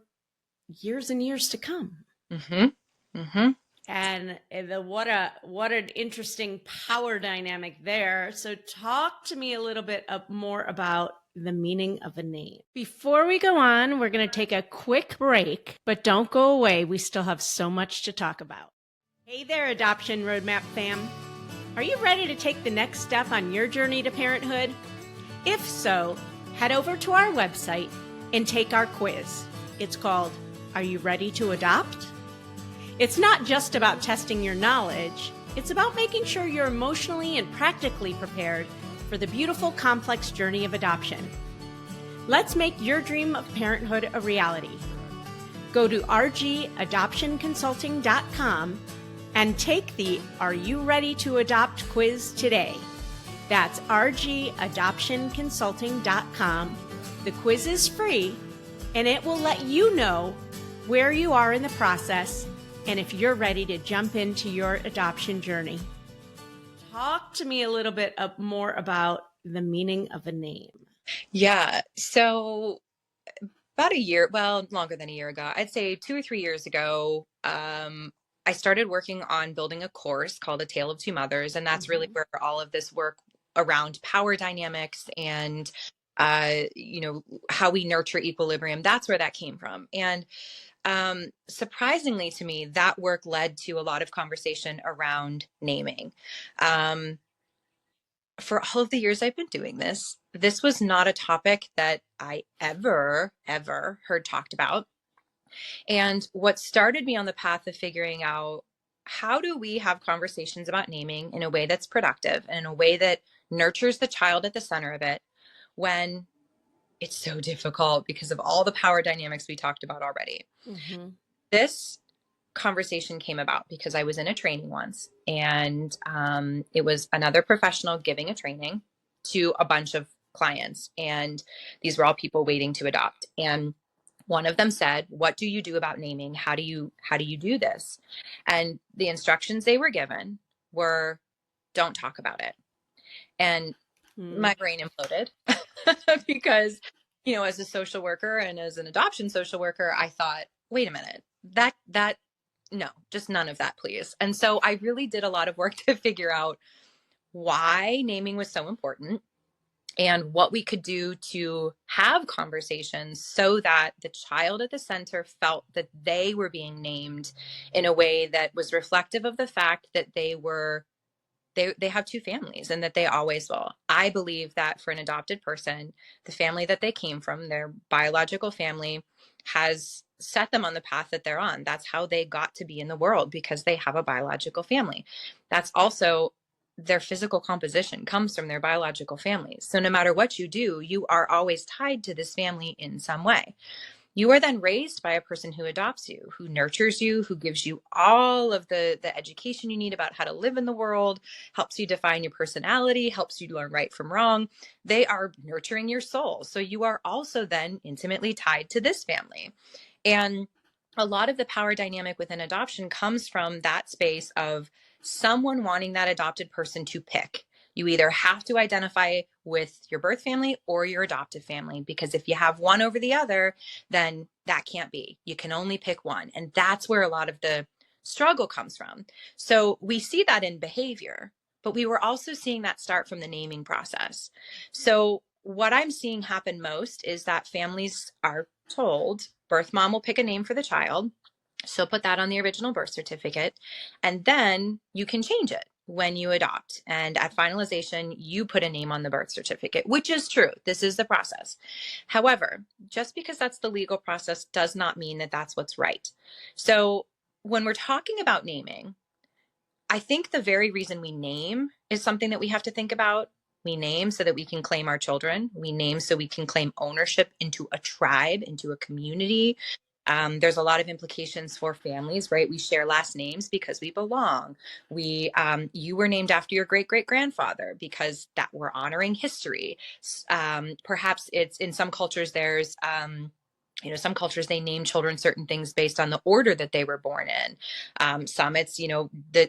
Speaker 2: years and years to come.
Speaker 1: Mm-hmm. Mm-hmm.
Speaker 2: And what an interesting power dynamic there. So talk to me a little bit more about the meaning of a name. Before we go on, we're going to take a quick break, but don't go away. We still have so much to talk about. Hey there, Adoption Roadmap fam. Are you ready to take the next step on your journey to parenthood? If so, head over to our website and take our quiz. It's called, Are You Ready to Adopt? It's not just about testing your knowledge. It's about making sure you're emotionally and practically prepared for the beautiful, complex journey of adoption. Let's make your dream of parenthood a reality. Go to rgadoptionconsulting.com and take the Are You Ready to Adopt quiz today. That's rgadoptionconsulting.com. The quiz is free, and it will let you know where you are in the process and if you're ready to jump into your adoption journey. Talk to me a little bit more about the meaning of a name.
Speaker 1: Yeah. So about a year, well, longer than a year ago, I'd say 2 or 3 years ago, I started working on building a course called A Tale of Two Mothers. And that's really where all of this work around power dynamics and how we nurture equilibrium. That's where that came from. And surprisingly to me, that work led to a lot of conversation around naming. For all of the years I've been doing this, this was not a topic that I ever heard talked about. And what started me on the path of figuring out, how do we have conversations about naming in a way that's productive and in a way that nurtures the child at the center of it, when it's so difficult because of all the power dynamics we talked about already.
Speaker 2: Mm-hmm.
Speaker 1: This conversation came about because I was in a training once, and it was another professional giving a training to a bunch of clients, and these were all people waiting to adopt. And one of them said, "What do you do about naming? How do you do this?" And the instructions they were given were, "Don't talk about it." And my brain imploded because, as a social worker and as an adoption social worker, I thought, wait a minute, that no, just none of that, please. And so I really did a lot of work to figure out why naming was so important and what we could do to have conversations so that the child at the center felt that they were being named in a way that was reflective of the fact that they have two families and that they always will. I believe that for an adopted person, the family that they came from, their biological family, has set them on the path that they're on. That's how they got to be in the world, because they have a biological family. That's also their physical composition comes from their biological families. So no matter what you do, you are always tied to this family in some way. You are then raised by a person who adopts you, who nurtures you, who gives you all of the education you need about how to live in the world, helps you define your personality, helps you learn right from wrong. They are nurturing your soul. So you are also then intimately tied to this family. And a lot of the power dynamic within adoption comes from that space of someone wanting that adopted person to pick. You either have to identify with your birth family or your adoptive family, because if you have one over the other, then that can't be. You can only pick one. And that's where a lot of the struggle comes from. So we see that in behavior, but we were also seeing that start from the naming process. So what I'm seeing happen most is that families are told birth mom will pick a name for the child. She'll put that on the original birth certificate, and then you can change it when you adopt. And at finalization, you put a name on the birth certificate, which is true. This is the process. However, just because that's the legal process does not mean that that's what's right. So when we're talking about naming, I think the very reason we name is something that we have to think about. We name so that we can claim our children. We name so we can claim ownership into a tribe, into a community. There's a lot of implications for families, right? We share last names because we belong. You were named after your great great grandfather because that we're honoring history. Perhaps it's in some cultures. There's some cultures, they name children certain things based on the order that they were born in. Some it's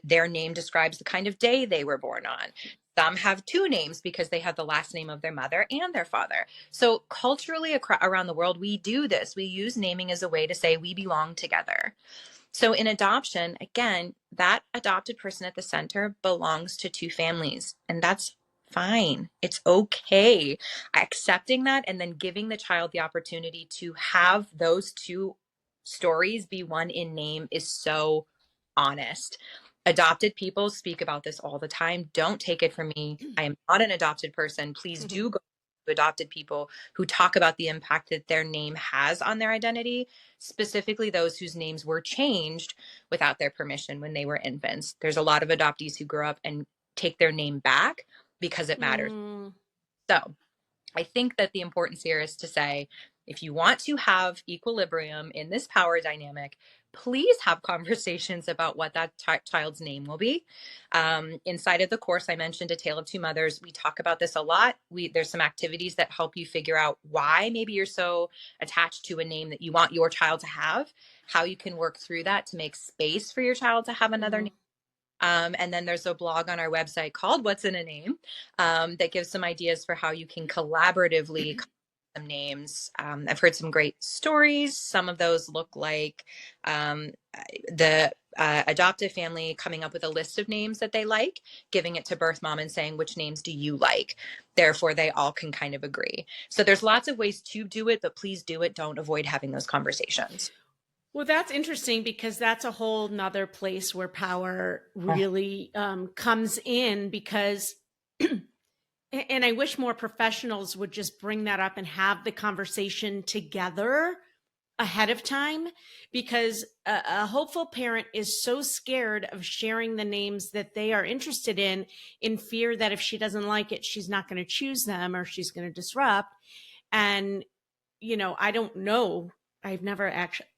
Speaker 1: their name describes the kind of day they were born on. Some have two names because they have the last name of their mother and their father. So culturally around the world, we do this. We use naming as a way to say we belong together. So in adoption, again, that adopted person at the center belongs to two families, and that's fine. It's okay. Accepting that and then giving the child the opportunity to have those two stories be one in name is so honest. Adopted people speak about this all the time. Don't take it from me. I am not an adopted person. Please do go to adopted people who talk about the impact that their name has on their identity, specifically those whose names were changed without their permission when they were infants. There's a lot of adoptees who grow up and take their name back because it matters. So I think that the importance here is to say, if you want to have equilibrium in this power dynamic, please have conversations about what that child's name will be. Inside of the course, I mentioned A Tale of Two Mothers. We talk about this a lot. There's some activities that help you figure out why maybe you're so attached to a name that you want your child to have, how you can work through that to make space for your child to have another name. And then there's a blog on our website called What's in a Name that gives some ideas for how you can collaboratively some names. I've heard some great stories. Some of those look like um, the adoptive family coming up with a list of names that they like, giving it to birth mom and saying, which names do you like? Therefore, they all can kind of agree. So there's lots of ways to do it, but please do it. Don't avoid having those conversations.
Speaker 2: Well, that's interesting because that's a whole nother place where power really comes in because, and I wish more professionals would just bring that up and have the conversation together ahead of time, because a hopeful parent is so scared of sharing the names that they are interested in fear that if she doesn't like it, she's not going to choose them or she's going to disrupt. And, I don't know. I've never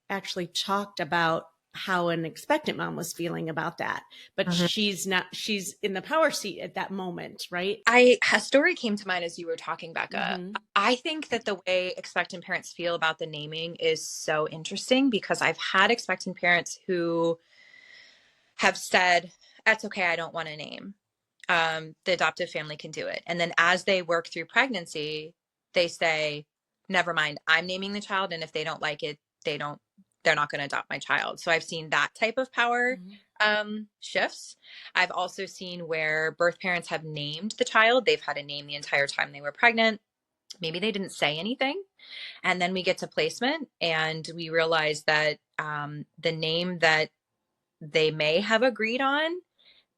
Speaker 2: actually talked about how an expectant mom was feeling about that, but she's in the power seat at that moment, right?
Speaker 1: A story came to mind as you were talking, Becca.
Speaker 2: Mm-hmm.
Speaker 1: I think that the way expectant parents feel about the naming is so interesting because I've had expectant parents who have said, that's okay, I don't want a name. The adoptive family can do it. And then as they work through pregnancy, they say, never mind, I'm naming the child. And if they don't like it, they're not going to adopt my child. So I've seen that type of power shifts. I've also seen where birth parents have named the child. They've had a name the entire time they were pregnant. Maybe they didn't say anything. And then we get to placement and we realize that the name that they may have agreed on,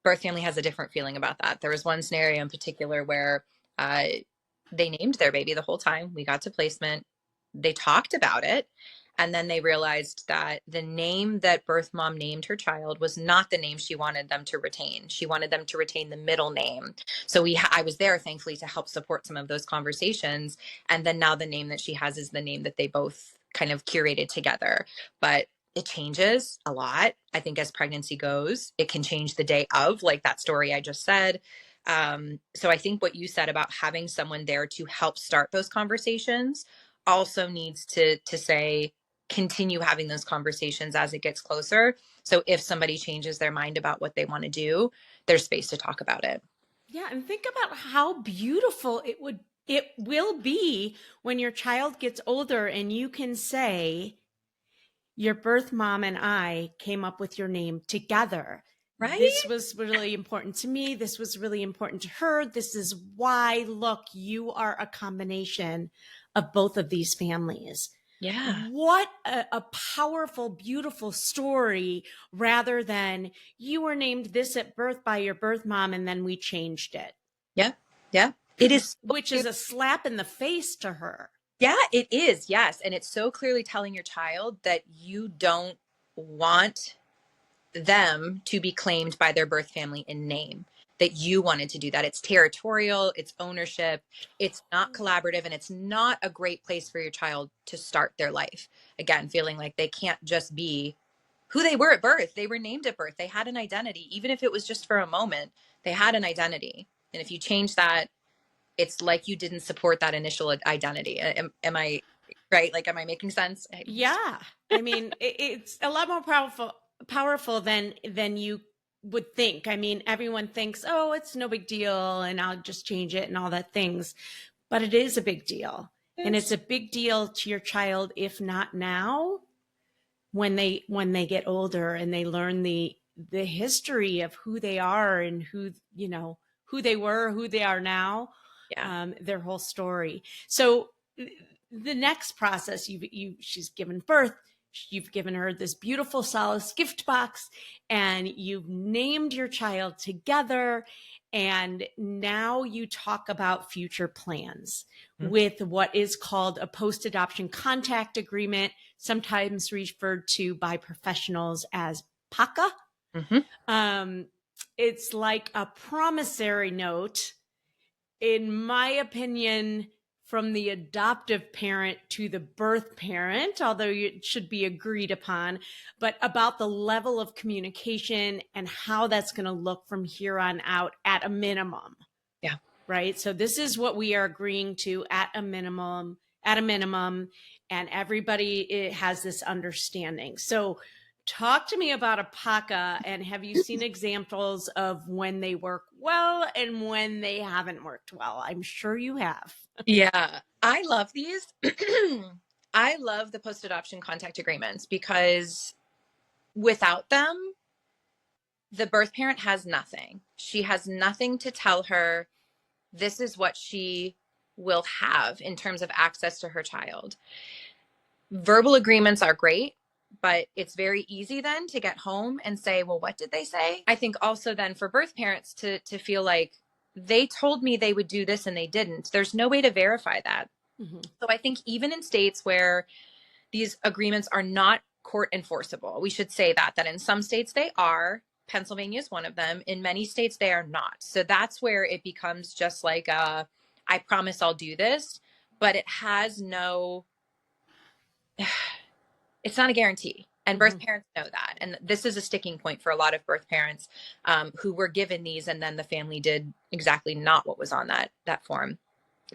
Speaker 1: birth family has a different feeling about that. There was one scenario in particular where they named their baby the whole time. We got to placement. They talked about it. And then they realized that the name that birth mom named her child was not the name she wanted them to retain. She wanted them to retain the middle name. So I was there, thankfully, to help support some of those conversations. And then now the name that she has is the name that they both kind of curated together. But it changes a lot. I think as pregnancy goes, it can change the day of, like that story I just said. So I think what you said about having someone there to help start those conversations also needs to say, continue having those conversations as it gets closer. So if somebody changes their mind about what they want to do, there's space to talk about it.
Speaker 2: Yeah, and think about how beautiful it will be when your child gets older and you can say, your birth mom and I came up with your name together.
Speaker 1: Right?
Speaker 2: This was really important to me. This was really important to her. This is why, look, you are a combination of both of these families.
Speaker 1: Yeah.
Speaker 2: What a powerful, beautiful story, rather than you were named this at birth by your birth mom and then we changed it.
Speaker 1: Yeah. Yeah. It is.
Speaker 2: Which is a slap in the face to her.
Speaker 1: Yeah, it is. Yes. And it's so clearly telling your child that you don't want them to be claimed by their birth family in name, that you wanted to do that. It's territorial, it's ownership, it's not collaborative, and it's not a great place for your child to start their life. Again, feeling like they can't just be who they were at birth. They were named at birth. They had an identity. Even if it was just for a moment, they had an identity. And if you change that, it's like you didn't support that initial identity. Am I right? Like, am I making sense?
Speaker 2: Yeah. I mean, it's a lot more powerful than you would think. I mean, everyone thinks, oh, it's no big deal and I'll just change it and all that things. But it is a big deal. Yes. And it's a big deal to your child, if not now, when they get older and they learn the history of who they are and who they were, who they are now, their whole story. So the next process, she's given birth, you've given her this beautiful solace gift box, and you've named your child together. And now you talk about future plans with what is called a post-adoption contact agreement, sometimes referred to by professionals as PACA. It's like a promissory note, in my opinion, from the adoptive parent to the birth parent, although it should be agreed upon, but about the level of communication and how that's going to look from here on out at a minimum.
Speaker 1: Yeah.
Speaker 2: Right. So this is what we are agreeing to at a minimum, and everybody has this understanding. So talk to me about a PACA, and have you seen examples of when they work well and when they haven't worked well. I'm sure you have.
Speaker 1: Yeah, I love these. I love the post-adoption contact agreements because without them, the birth parent has nothing. She has nothing to tell her this is what she will have in terms of access to her child. Verbal agreements are great, but it's very easy then to get home and say, well, what did they say? I think also then for birth parents to feel like they told me they would do this and they didn't. There's no way to verify that.
Speaker 2: Mm-hmm.
Speaker 1: So I think even in states where these agreements are not court enforceable, we should say that in some states they are. Pennsylvania is one of them. In many states, they are not. So that's where it becomes just like, I promise I'll do this, but it has no, it's not a guarantee. And birth parents know that. And this is a sticking point for a lot of birth parents who were given these and then the family did exactly not what was on that form.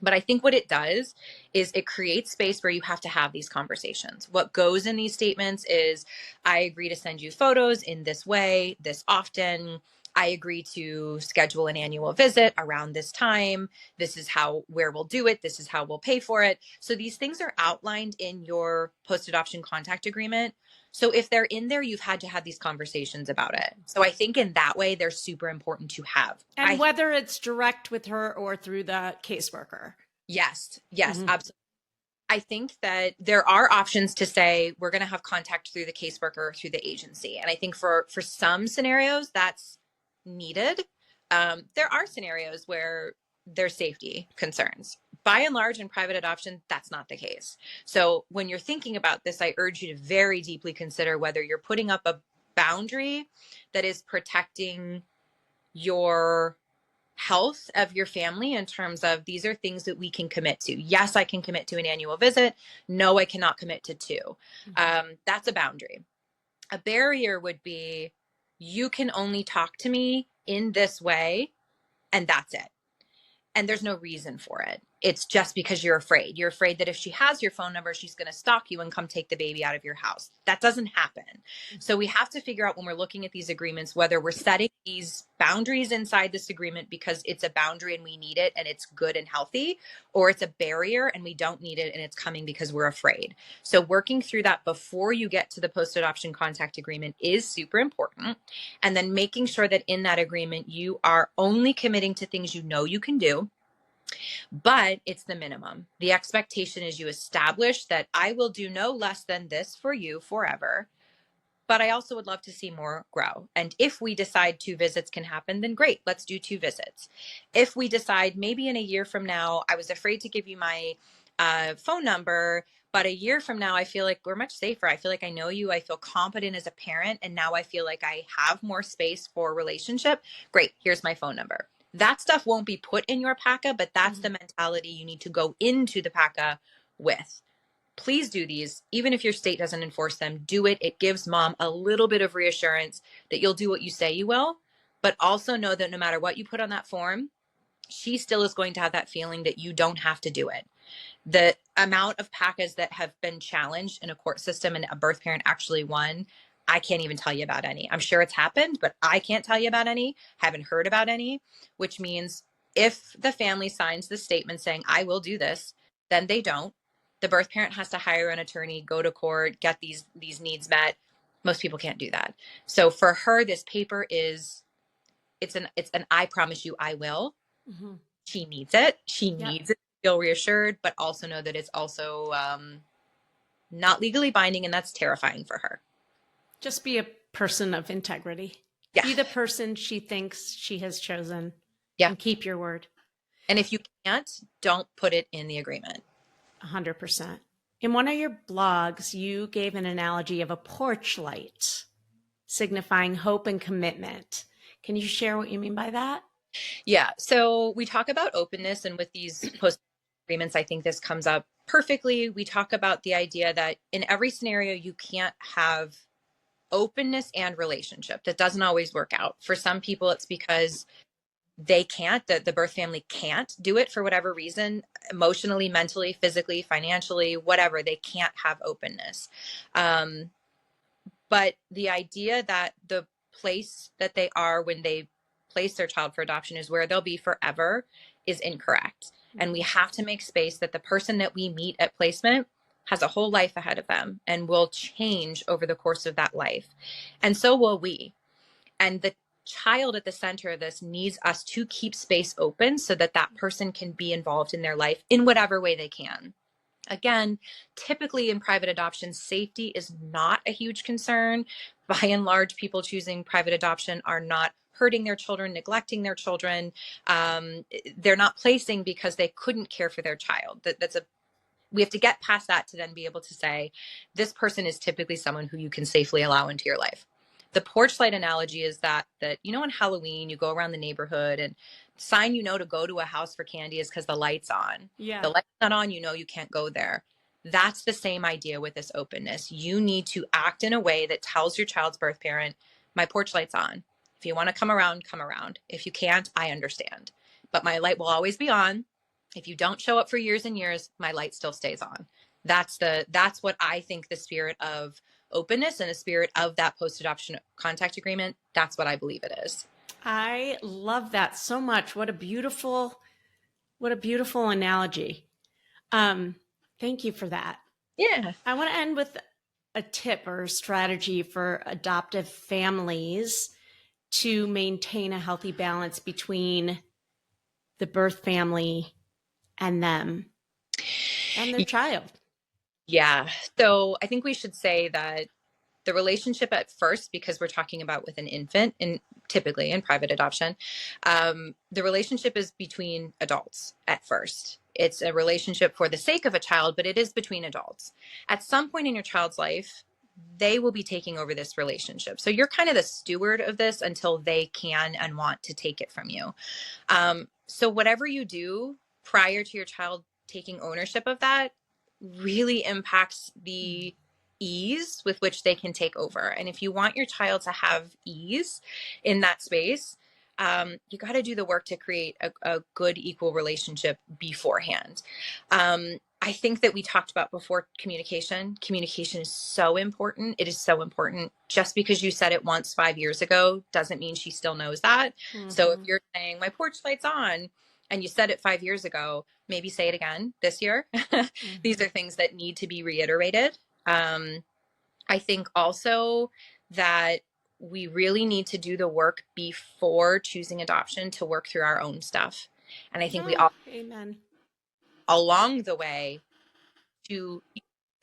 Speaker 1: But I think what it does is it creates space where you have to have these conversations. What goes in these statements is, I agree to send you photos in this way, this often. I agree to schedule an annual visit around this time. This is where we'll do it. This is how we'll pay for it. So these things are outlined in your post-adoption contact agreement. So if they're in there, you've had to have these conversations about it. So I think in that way, they're super important to have.
Speaker 2: And whether it's direct with her or through the caseworker.
Speaker 1: Yes, absolutely. I think that there are options to say we're going to have contact through the caseworker, through the agency. And I think for some scenarios that's needed. There are scenarios where there's safety concerns. By and large, in private adoption, that's not the case. So when you're thinking about this, I urge you to very deeply consider whether you're putting up a boundary that is protecting your health of your family in terms of these are things that we can commit to. Yes, I can commit to an annual visit. No, I cannot commit to two. That's a boundary. A barrier would be, you can only talk to me in this way, and that's it. And there's no reason for it. It's just because you're afraid. You're afraid that if she has your phone number, she's going to stalk you and come take the baby out of your house. That doesn't happen. So we have to figure out when we're looking at these agreements, whether we're setting these boundaries inside this agreement because it's a boundary and we need it and it's good and healthy, or it's a barrier and we don't need it and it's coming because we're afraid. So working through that before you get to the post-adoption contact agreement is super important. And then making sure that in that agreement, you are only committing to things you know you can do. But it's the minimum. The expectation is you establish that I will do no less than this for you forever. But I also would love to see more grow. And if we decide 2 visits can happen, then great, let's do 2 visits. If we decide maybe in a year from now, I was afraid to give you my phone number, but a year from now, I feel like we're much safer. I feel like I know you. I feel competent as a parent. And now I feel like I have more space for relationship. Great, here's my phone number. That stuff won't be put in your PACA, but that's the mentality you need to go into the PACA with. Please do these. Even if your state doesn't enforce them, do it. It gives mom a little bit of reassurance that you'll do what you say you will, but also know that no matter what you put on that form, she still is going to have that feeling that you don't have to do it. The amount of PACAs that have been challenged in a court system and a birth parent actually won, I can't even tell you about any. I'm sure it's happened, but I can't tell you about any, haven't heard about any, which means if the family signs the statement saying, I will do this, then they don't. The birth parent has to hire an attorney, go to court, get these needs met. Most people can't do that. So for her, this paper it's an I promise you I will. She needs it. She needs it to feel reassured, but also know that it's also not legally binding, and that's terrifying for her.
Speaker 2: Just be a person of integrity.
Speaker 1: Yeah.
Speaker 2: Be the person she thinks she has chosen.
Speaker 1: Yeah.
Speaker 2: And keep your word.
Speaker 1: And if you can't, don't put it in the agreement.
Speaker 2: 100%. In one of your blogs, you gave an analogy of a porch light, signifying hope and commitment. Can you share what you mean by that?
Speaker 1: Yeah. So we talk about openness, and with these post agreements, I think this comes up perfectly. We talk about the idea that in every scenario, you can't have openness and relationship. That doesn't always work out. For some people, it's because they can't, the birth family can't do it for whatever reason, emotionally, mentally, physically, financially, whatever. They can't have openness. But the idea that the place that they are when they place their child for adoption is where they'll be forever is incorrect. And we have to make space that the person that we meet at placement has a whole life ahead of them and will change over the course of that life. And so will we. And the child at the center of this needs us to keep space open so that that person can be involved in their life in whatever way they can. Again, typically in private adoption, safety is not a huge concern. By and large, people choosing private adoption are not hurting their children, neglecting their children. They're not placing because they couldn't care for their child. We have to get past that to then be able to say, this person is typically someone who you can safely allow into your life. The porch light analogy is that on Halloween, you go around the neighborhood and sign to go to a house for candy is because the light's on.
Speaker 2: Yeah.
Speaker 1: The light's not on, you can't go there. That's the same idea with this openness. You need to act in a way that tells your child's birth parent, my porch light's on. If you want to come around, come around. If you can't, I understand. But my light will always be on. If you don't show up for years and years, my light still stays on. That's what I think the spirit of openness and the spirit of that post-adoption contact agreement, that's what I believe it is.
Speaker 2: I love that so much. What a beautiful analogy. Thank you for that.
Speaker 1: Yeah.
Speaker 2: I want to end with a tip or a strategy for adoptive families to maintain a healthy balance between the birth family and them and their child.
Speaker 1: Yeah. So I think we should say that the relationship at first, because we're talking about with an infant and typically in private adoption, the relationship is between adults at first. It's a relationship for the sake of a child, but it is between adults. At some point in your child's life, they will be taking over this relationship. So you're kind of the steward of this until they can and want to take it from you. So whatever you do prior to your child taking ownership of that really impacts the ease with which they can take over. And if you want your child to have ease in that space, you got to do the work to create a good, equal relationship beforehand. I think that we talked about before communication. Communication is so important. It is so important. Just because you said it once 5 years ago doesn't mean she still knows that. Mm-hmm. So if you're saying my porch light's on and you said it 5 years ago, maybe say it again this year. Mm-hmm. These are things that need to be reiterated. I think also that we really need to do the work before choosing adoption to work through our own stuff. And I think we all,
Speaker 2: amen,
Speaker 1: along the way, to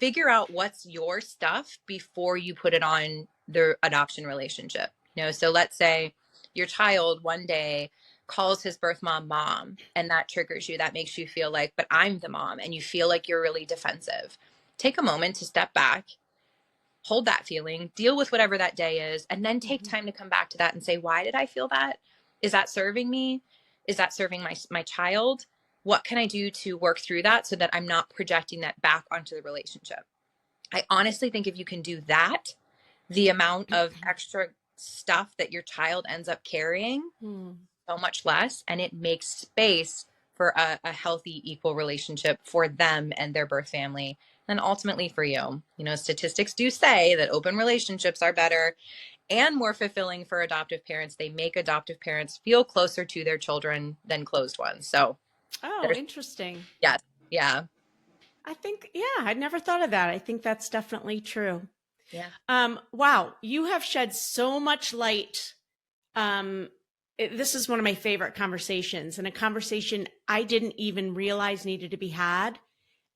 Speaker 1: figure out what's your stuff before you put it on the adoption relationship. So let's say your child one day calls his birth mom, and that triggers you. That makes you feel like, but I'm the mom, and you feel like you're really defensive. Take a moment to step back, hold that feeling, deal with whatever that day is, and then take time to come back to that and say, why did I feel that? Is that serving me? Is that serving my child? What can I do to work through that so that I'm not projecting that back onto the relationship? I honestly think if you can do that, the amount of extra stuff that your child ends up carrying, so much less, and it makes space for a healthy, equal relationship for them and their birth family, and ultimately for you. Statistics do say that open relationships are better and more fulfilling for adoptive parents. They make adoptive parents feel closer to their children than closed ones. So,
Speaker 2: interesting.
Speaker 1: Yes. Yeah.
Speaker 2: I think, I'd never thought of that. I think that's definitely true.
Speaker 1: Yeah.
Speaker 2: Wow. You have shed so much light. This is one of my favorite conversations, and a conversation I didn't even realize needed to be had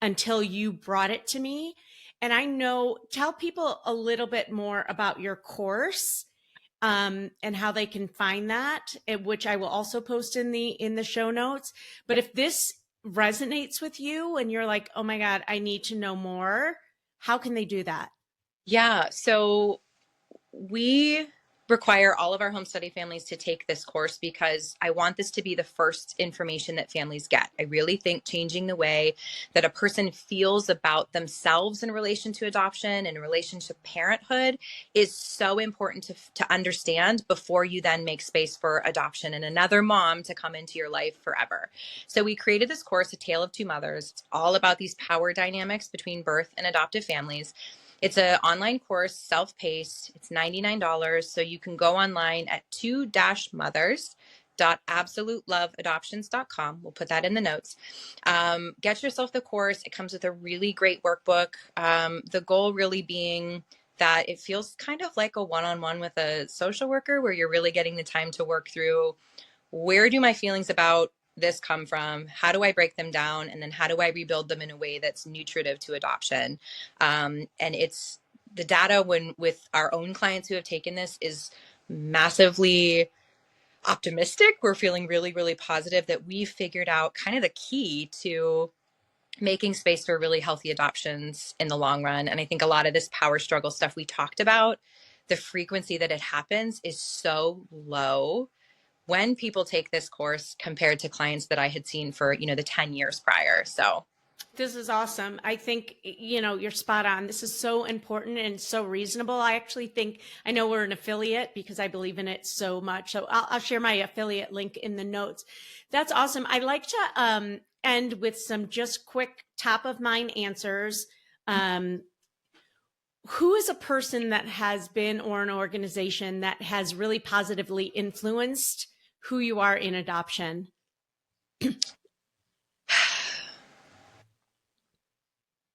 Speaker 2: until you brought it to me. And tell people a little bit more about your course, and how they can find that, which I will also post in the show notes. But if this resonates with you and you're like, oh my God, I need to know more, how can they do that?
Speaker 1: Yeah. So we require all of our home study families to take this course because I want this to be the first information that families get. I really think changing the way that a person feels about themselves in relation to adoption and in relation to parenthood is so important to understand before you then make space for adoption and another mom to come into your life forever. So we created this course, A Tale of Two Mothers. It's all about these power dynamics between birth and adoptive families. It's an online course, self-paced. It's $99. So you can go online at 2-mothers, www.absoluteloveadoptions.com. We'll put that in the notes. Get yourself the course. It comes with a really great workbook. The goal really being that it feels kind of like a one-on-one with a social worker, where you're really getting the time to work through, where do my feelings about this come from? How do I break them down? And then how do I rebuild them in a way that's nutritive to adoption? And it's the data with our own clients who have taken this is massively optimistic. We're feeling really, really positive that we've figured out kind of the key to making space for really healthy adoptions in the long run. And I think a lot of this power struggle stuff we talked about, the frequency that it happens is so low when people take this course compared to clients that I had seen for, the 10 years prior. So
Speaker 2: this is awesome. I think, you're spot on. This is so important and so reasonable. I actually think, I know we're an affiliate because I believe in it so much. So I'll share my affiliate link in the notes. That's awesome. I'd like to end with some just quick top of mind answers. Who is a person that has been, or an organization that has really positively influenced who you are in adoption?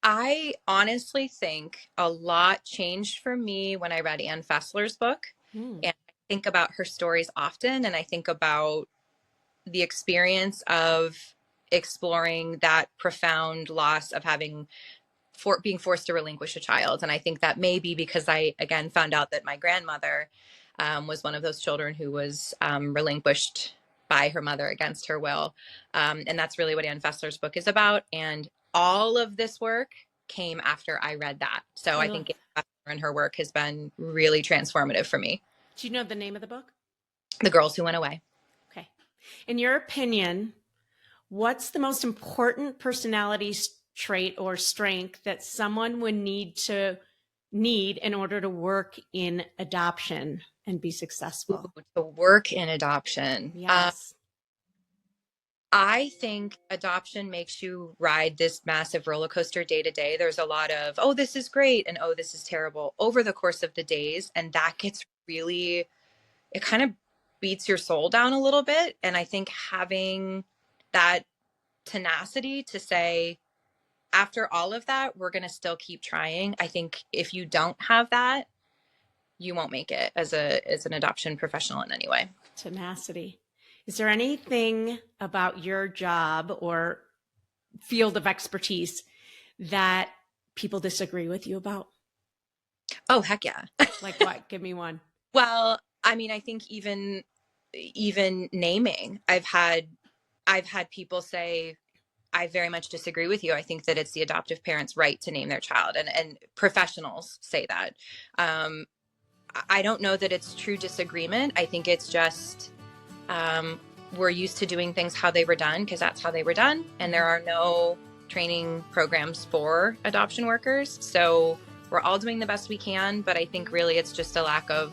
Speaker 1: I honestly think a lot changed for me when I read Ann Fessler's book. And I think about her stories often, and I think about the experience of exploring that profound loss of being forced to relinquish a child. And I think that may be because I, again, found out that my grandmother was one of those children who was relinquished by her mother against her will. And that's really what Ann Fessler's book is about. And all of this work came after I read that. So I think Ann Fessler and her work has been really transformative for me.
Speaker 2: Do you know the name of the book?
Speaker 1: The Girls Who Went Away.
Speaker 2: Okay. In your opinion, what's the most important personality trait or strength that someone would need in order to work in adoption and be successful?
Speaker 1: To work in adoption.
Speaker 2: Yes.
Speaker 1: I think adoption makes you ride this massive roller coaster day to day. There's a lot of, oh, this is great, and oh, this is terrible over the course of the days. And that gets it kind of beats your soul down a little bit. And I think having that tenacity to say, after all of that, we're going to still keep trying. I think if you don't have that, you won't make it as an adoption professional in any way.
Speaker 2: Tenacity. Is there anything about your job or field of expertise that people disagree with you about?
Speaker 1: Oh, heck yeah.
Speaker 2: Like what? Give me one.
Speaker 1: Well, I mean, I think even naming, I've had people say, I very much disagree with you. I think that it's the adoptive parent's right to name their child, and professionals say that. I don't know that it's true disagreement. I think it's just, we're used to doing things how they were done because that's how they were done. And there are no training programs for adoption workers. So we're all doing the best we can. But I think really it's just a lack of,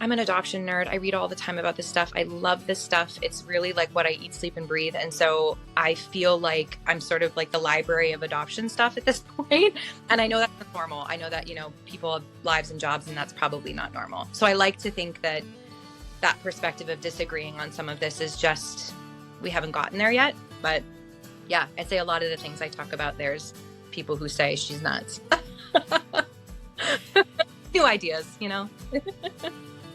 Speaker 1: I'm an adoption nerd. I read all the time about this stuff. I love this stuff. It's really like what I eat, sleep, and breathe. And so I feel like I'm sort of like the library of adoption stuff at this point. And I know that's not normal. I know that, people have lives and jobs, and that's probably not normal. So I like to think that perspective of disagreeing on some of this is just, we haven't gotten there yet. But yeah, I'd say a lot of the things I talk about, there's people who say she's nuts. New ideas,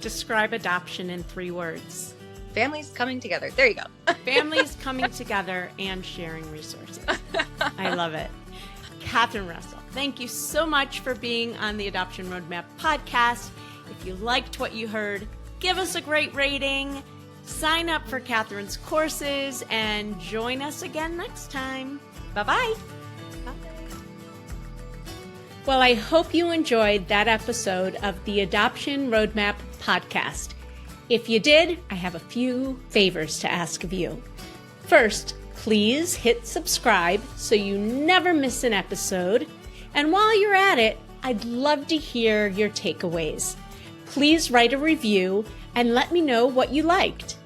Speaker 2: Describe adoption in 3 words.
Speaker 1: Families coming together. There you go.
Speaker 2: Families coming together and sharing resources. I love it. Kathryn Russell, thank you so much for being on the Adoption Roadmap podcast. If you liked what you heard, give us a great rating, sign up for Kathryn's courses, and join us again next time. Bye-bye. Bye. Well, I hope you enjoyed that episode of the Adoption Roadmap podcast. If you did, I have a few favors to ask of you. First, please hit subscribe so you never miss an episode. And while you're at it, I'd love to hear your takeaways. Please write a review and let me know what you liked.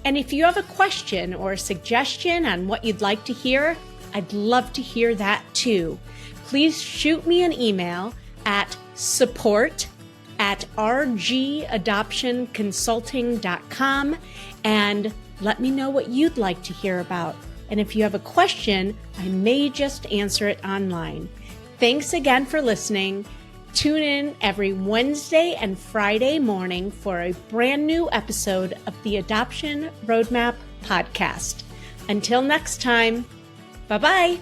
Speaker 2: And if you have a question or a suggestion on what you'd like to hear, I'd love to hear that too. Please shoot me an email at support at rgadoptionconsulting.com and let me know what you'd like to hear about. And if you have a question, I may just answer it online. Thanks again for listening. Tune in every Wednesday and Friday morning for a brand new episode of the Adoption Roadmap podcast. Until next time, bye-bye.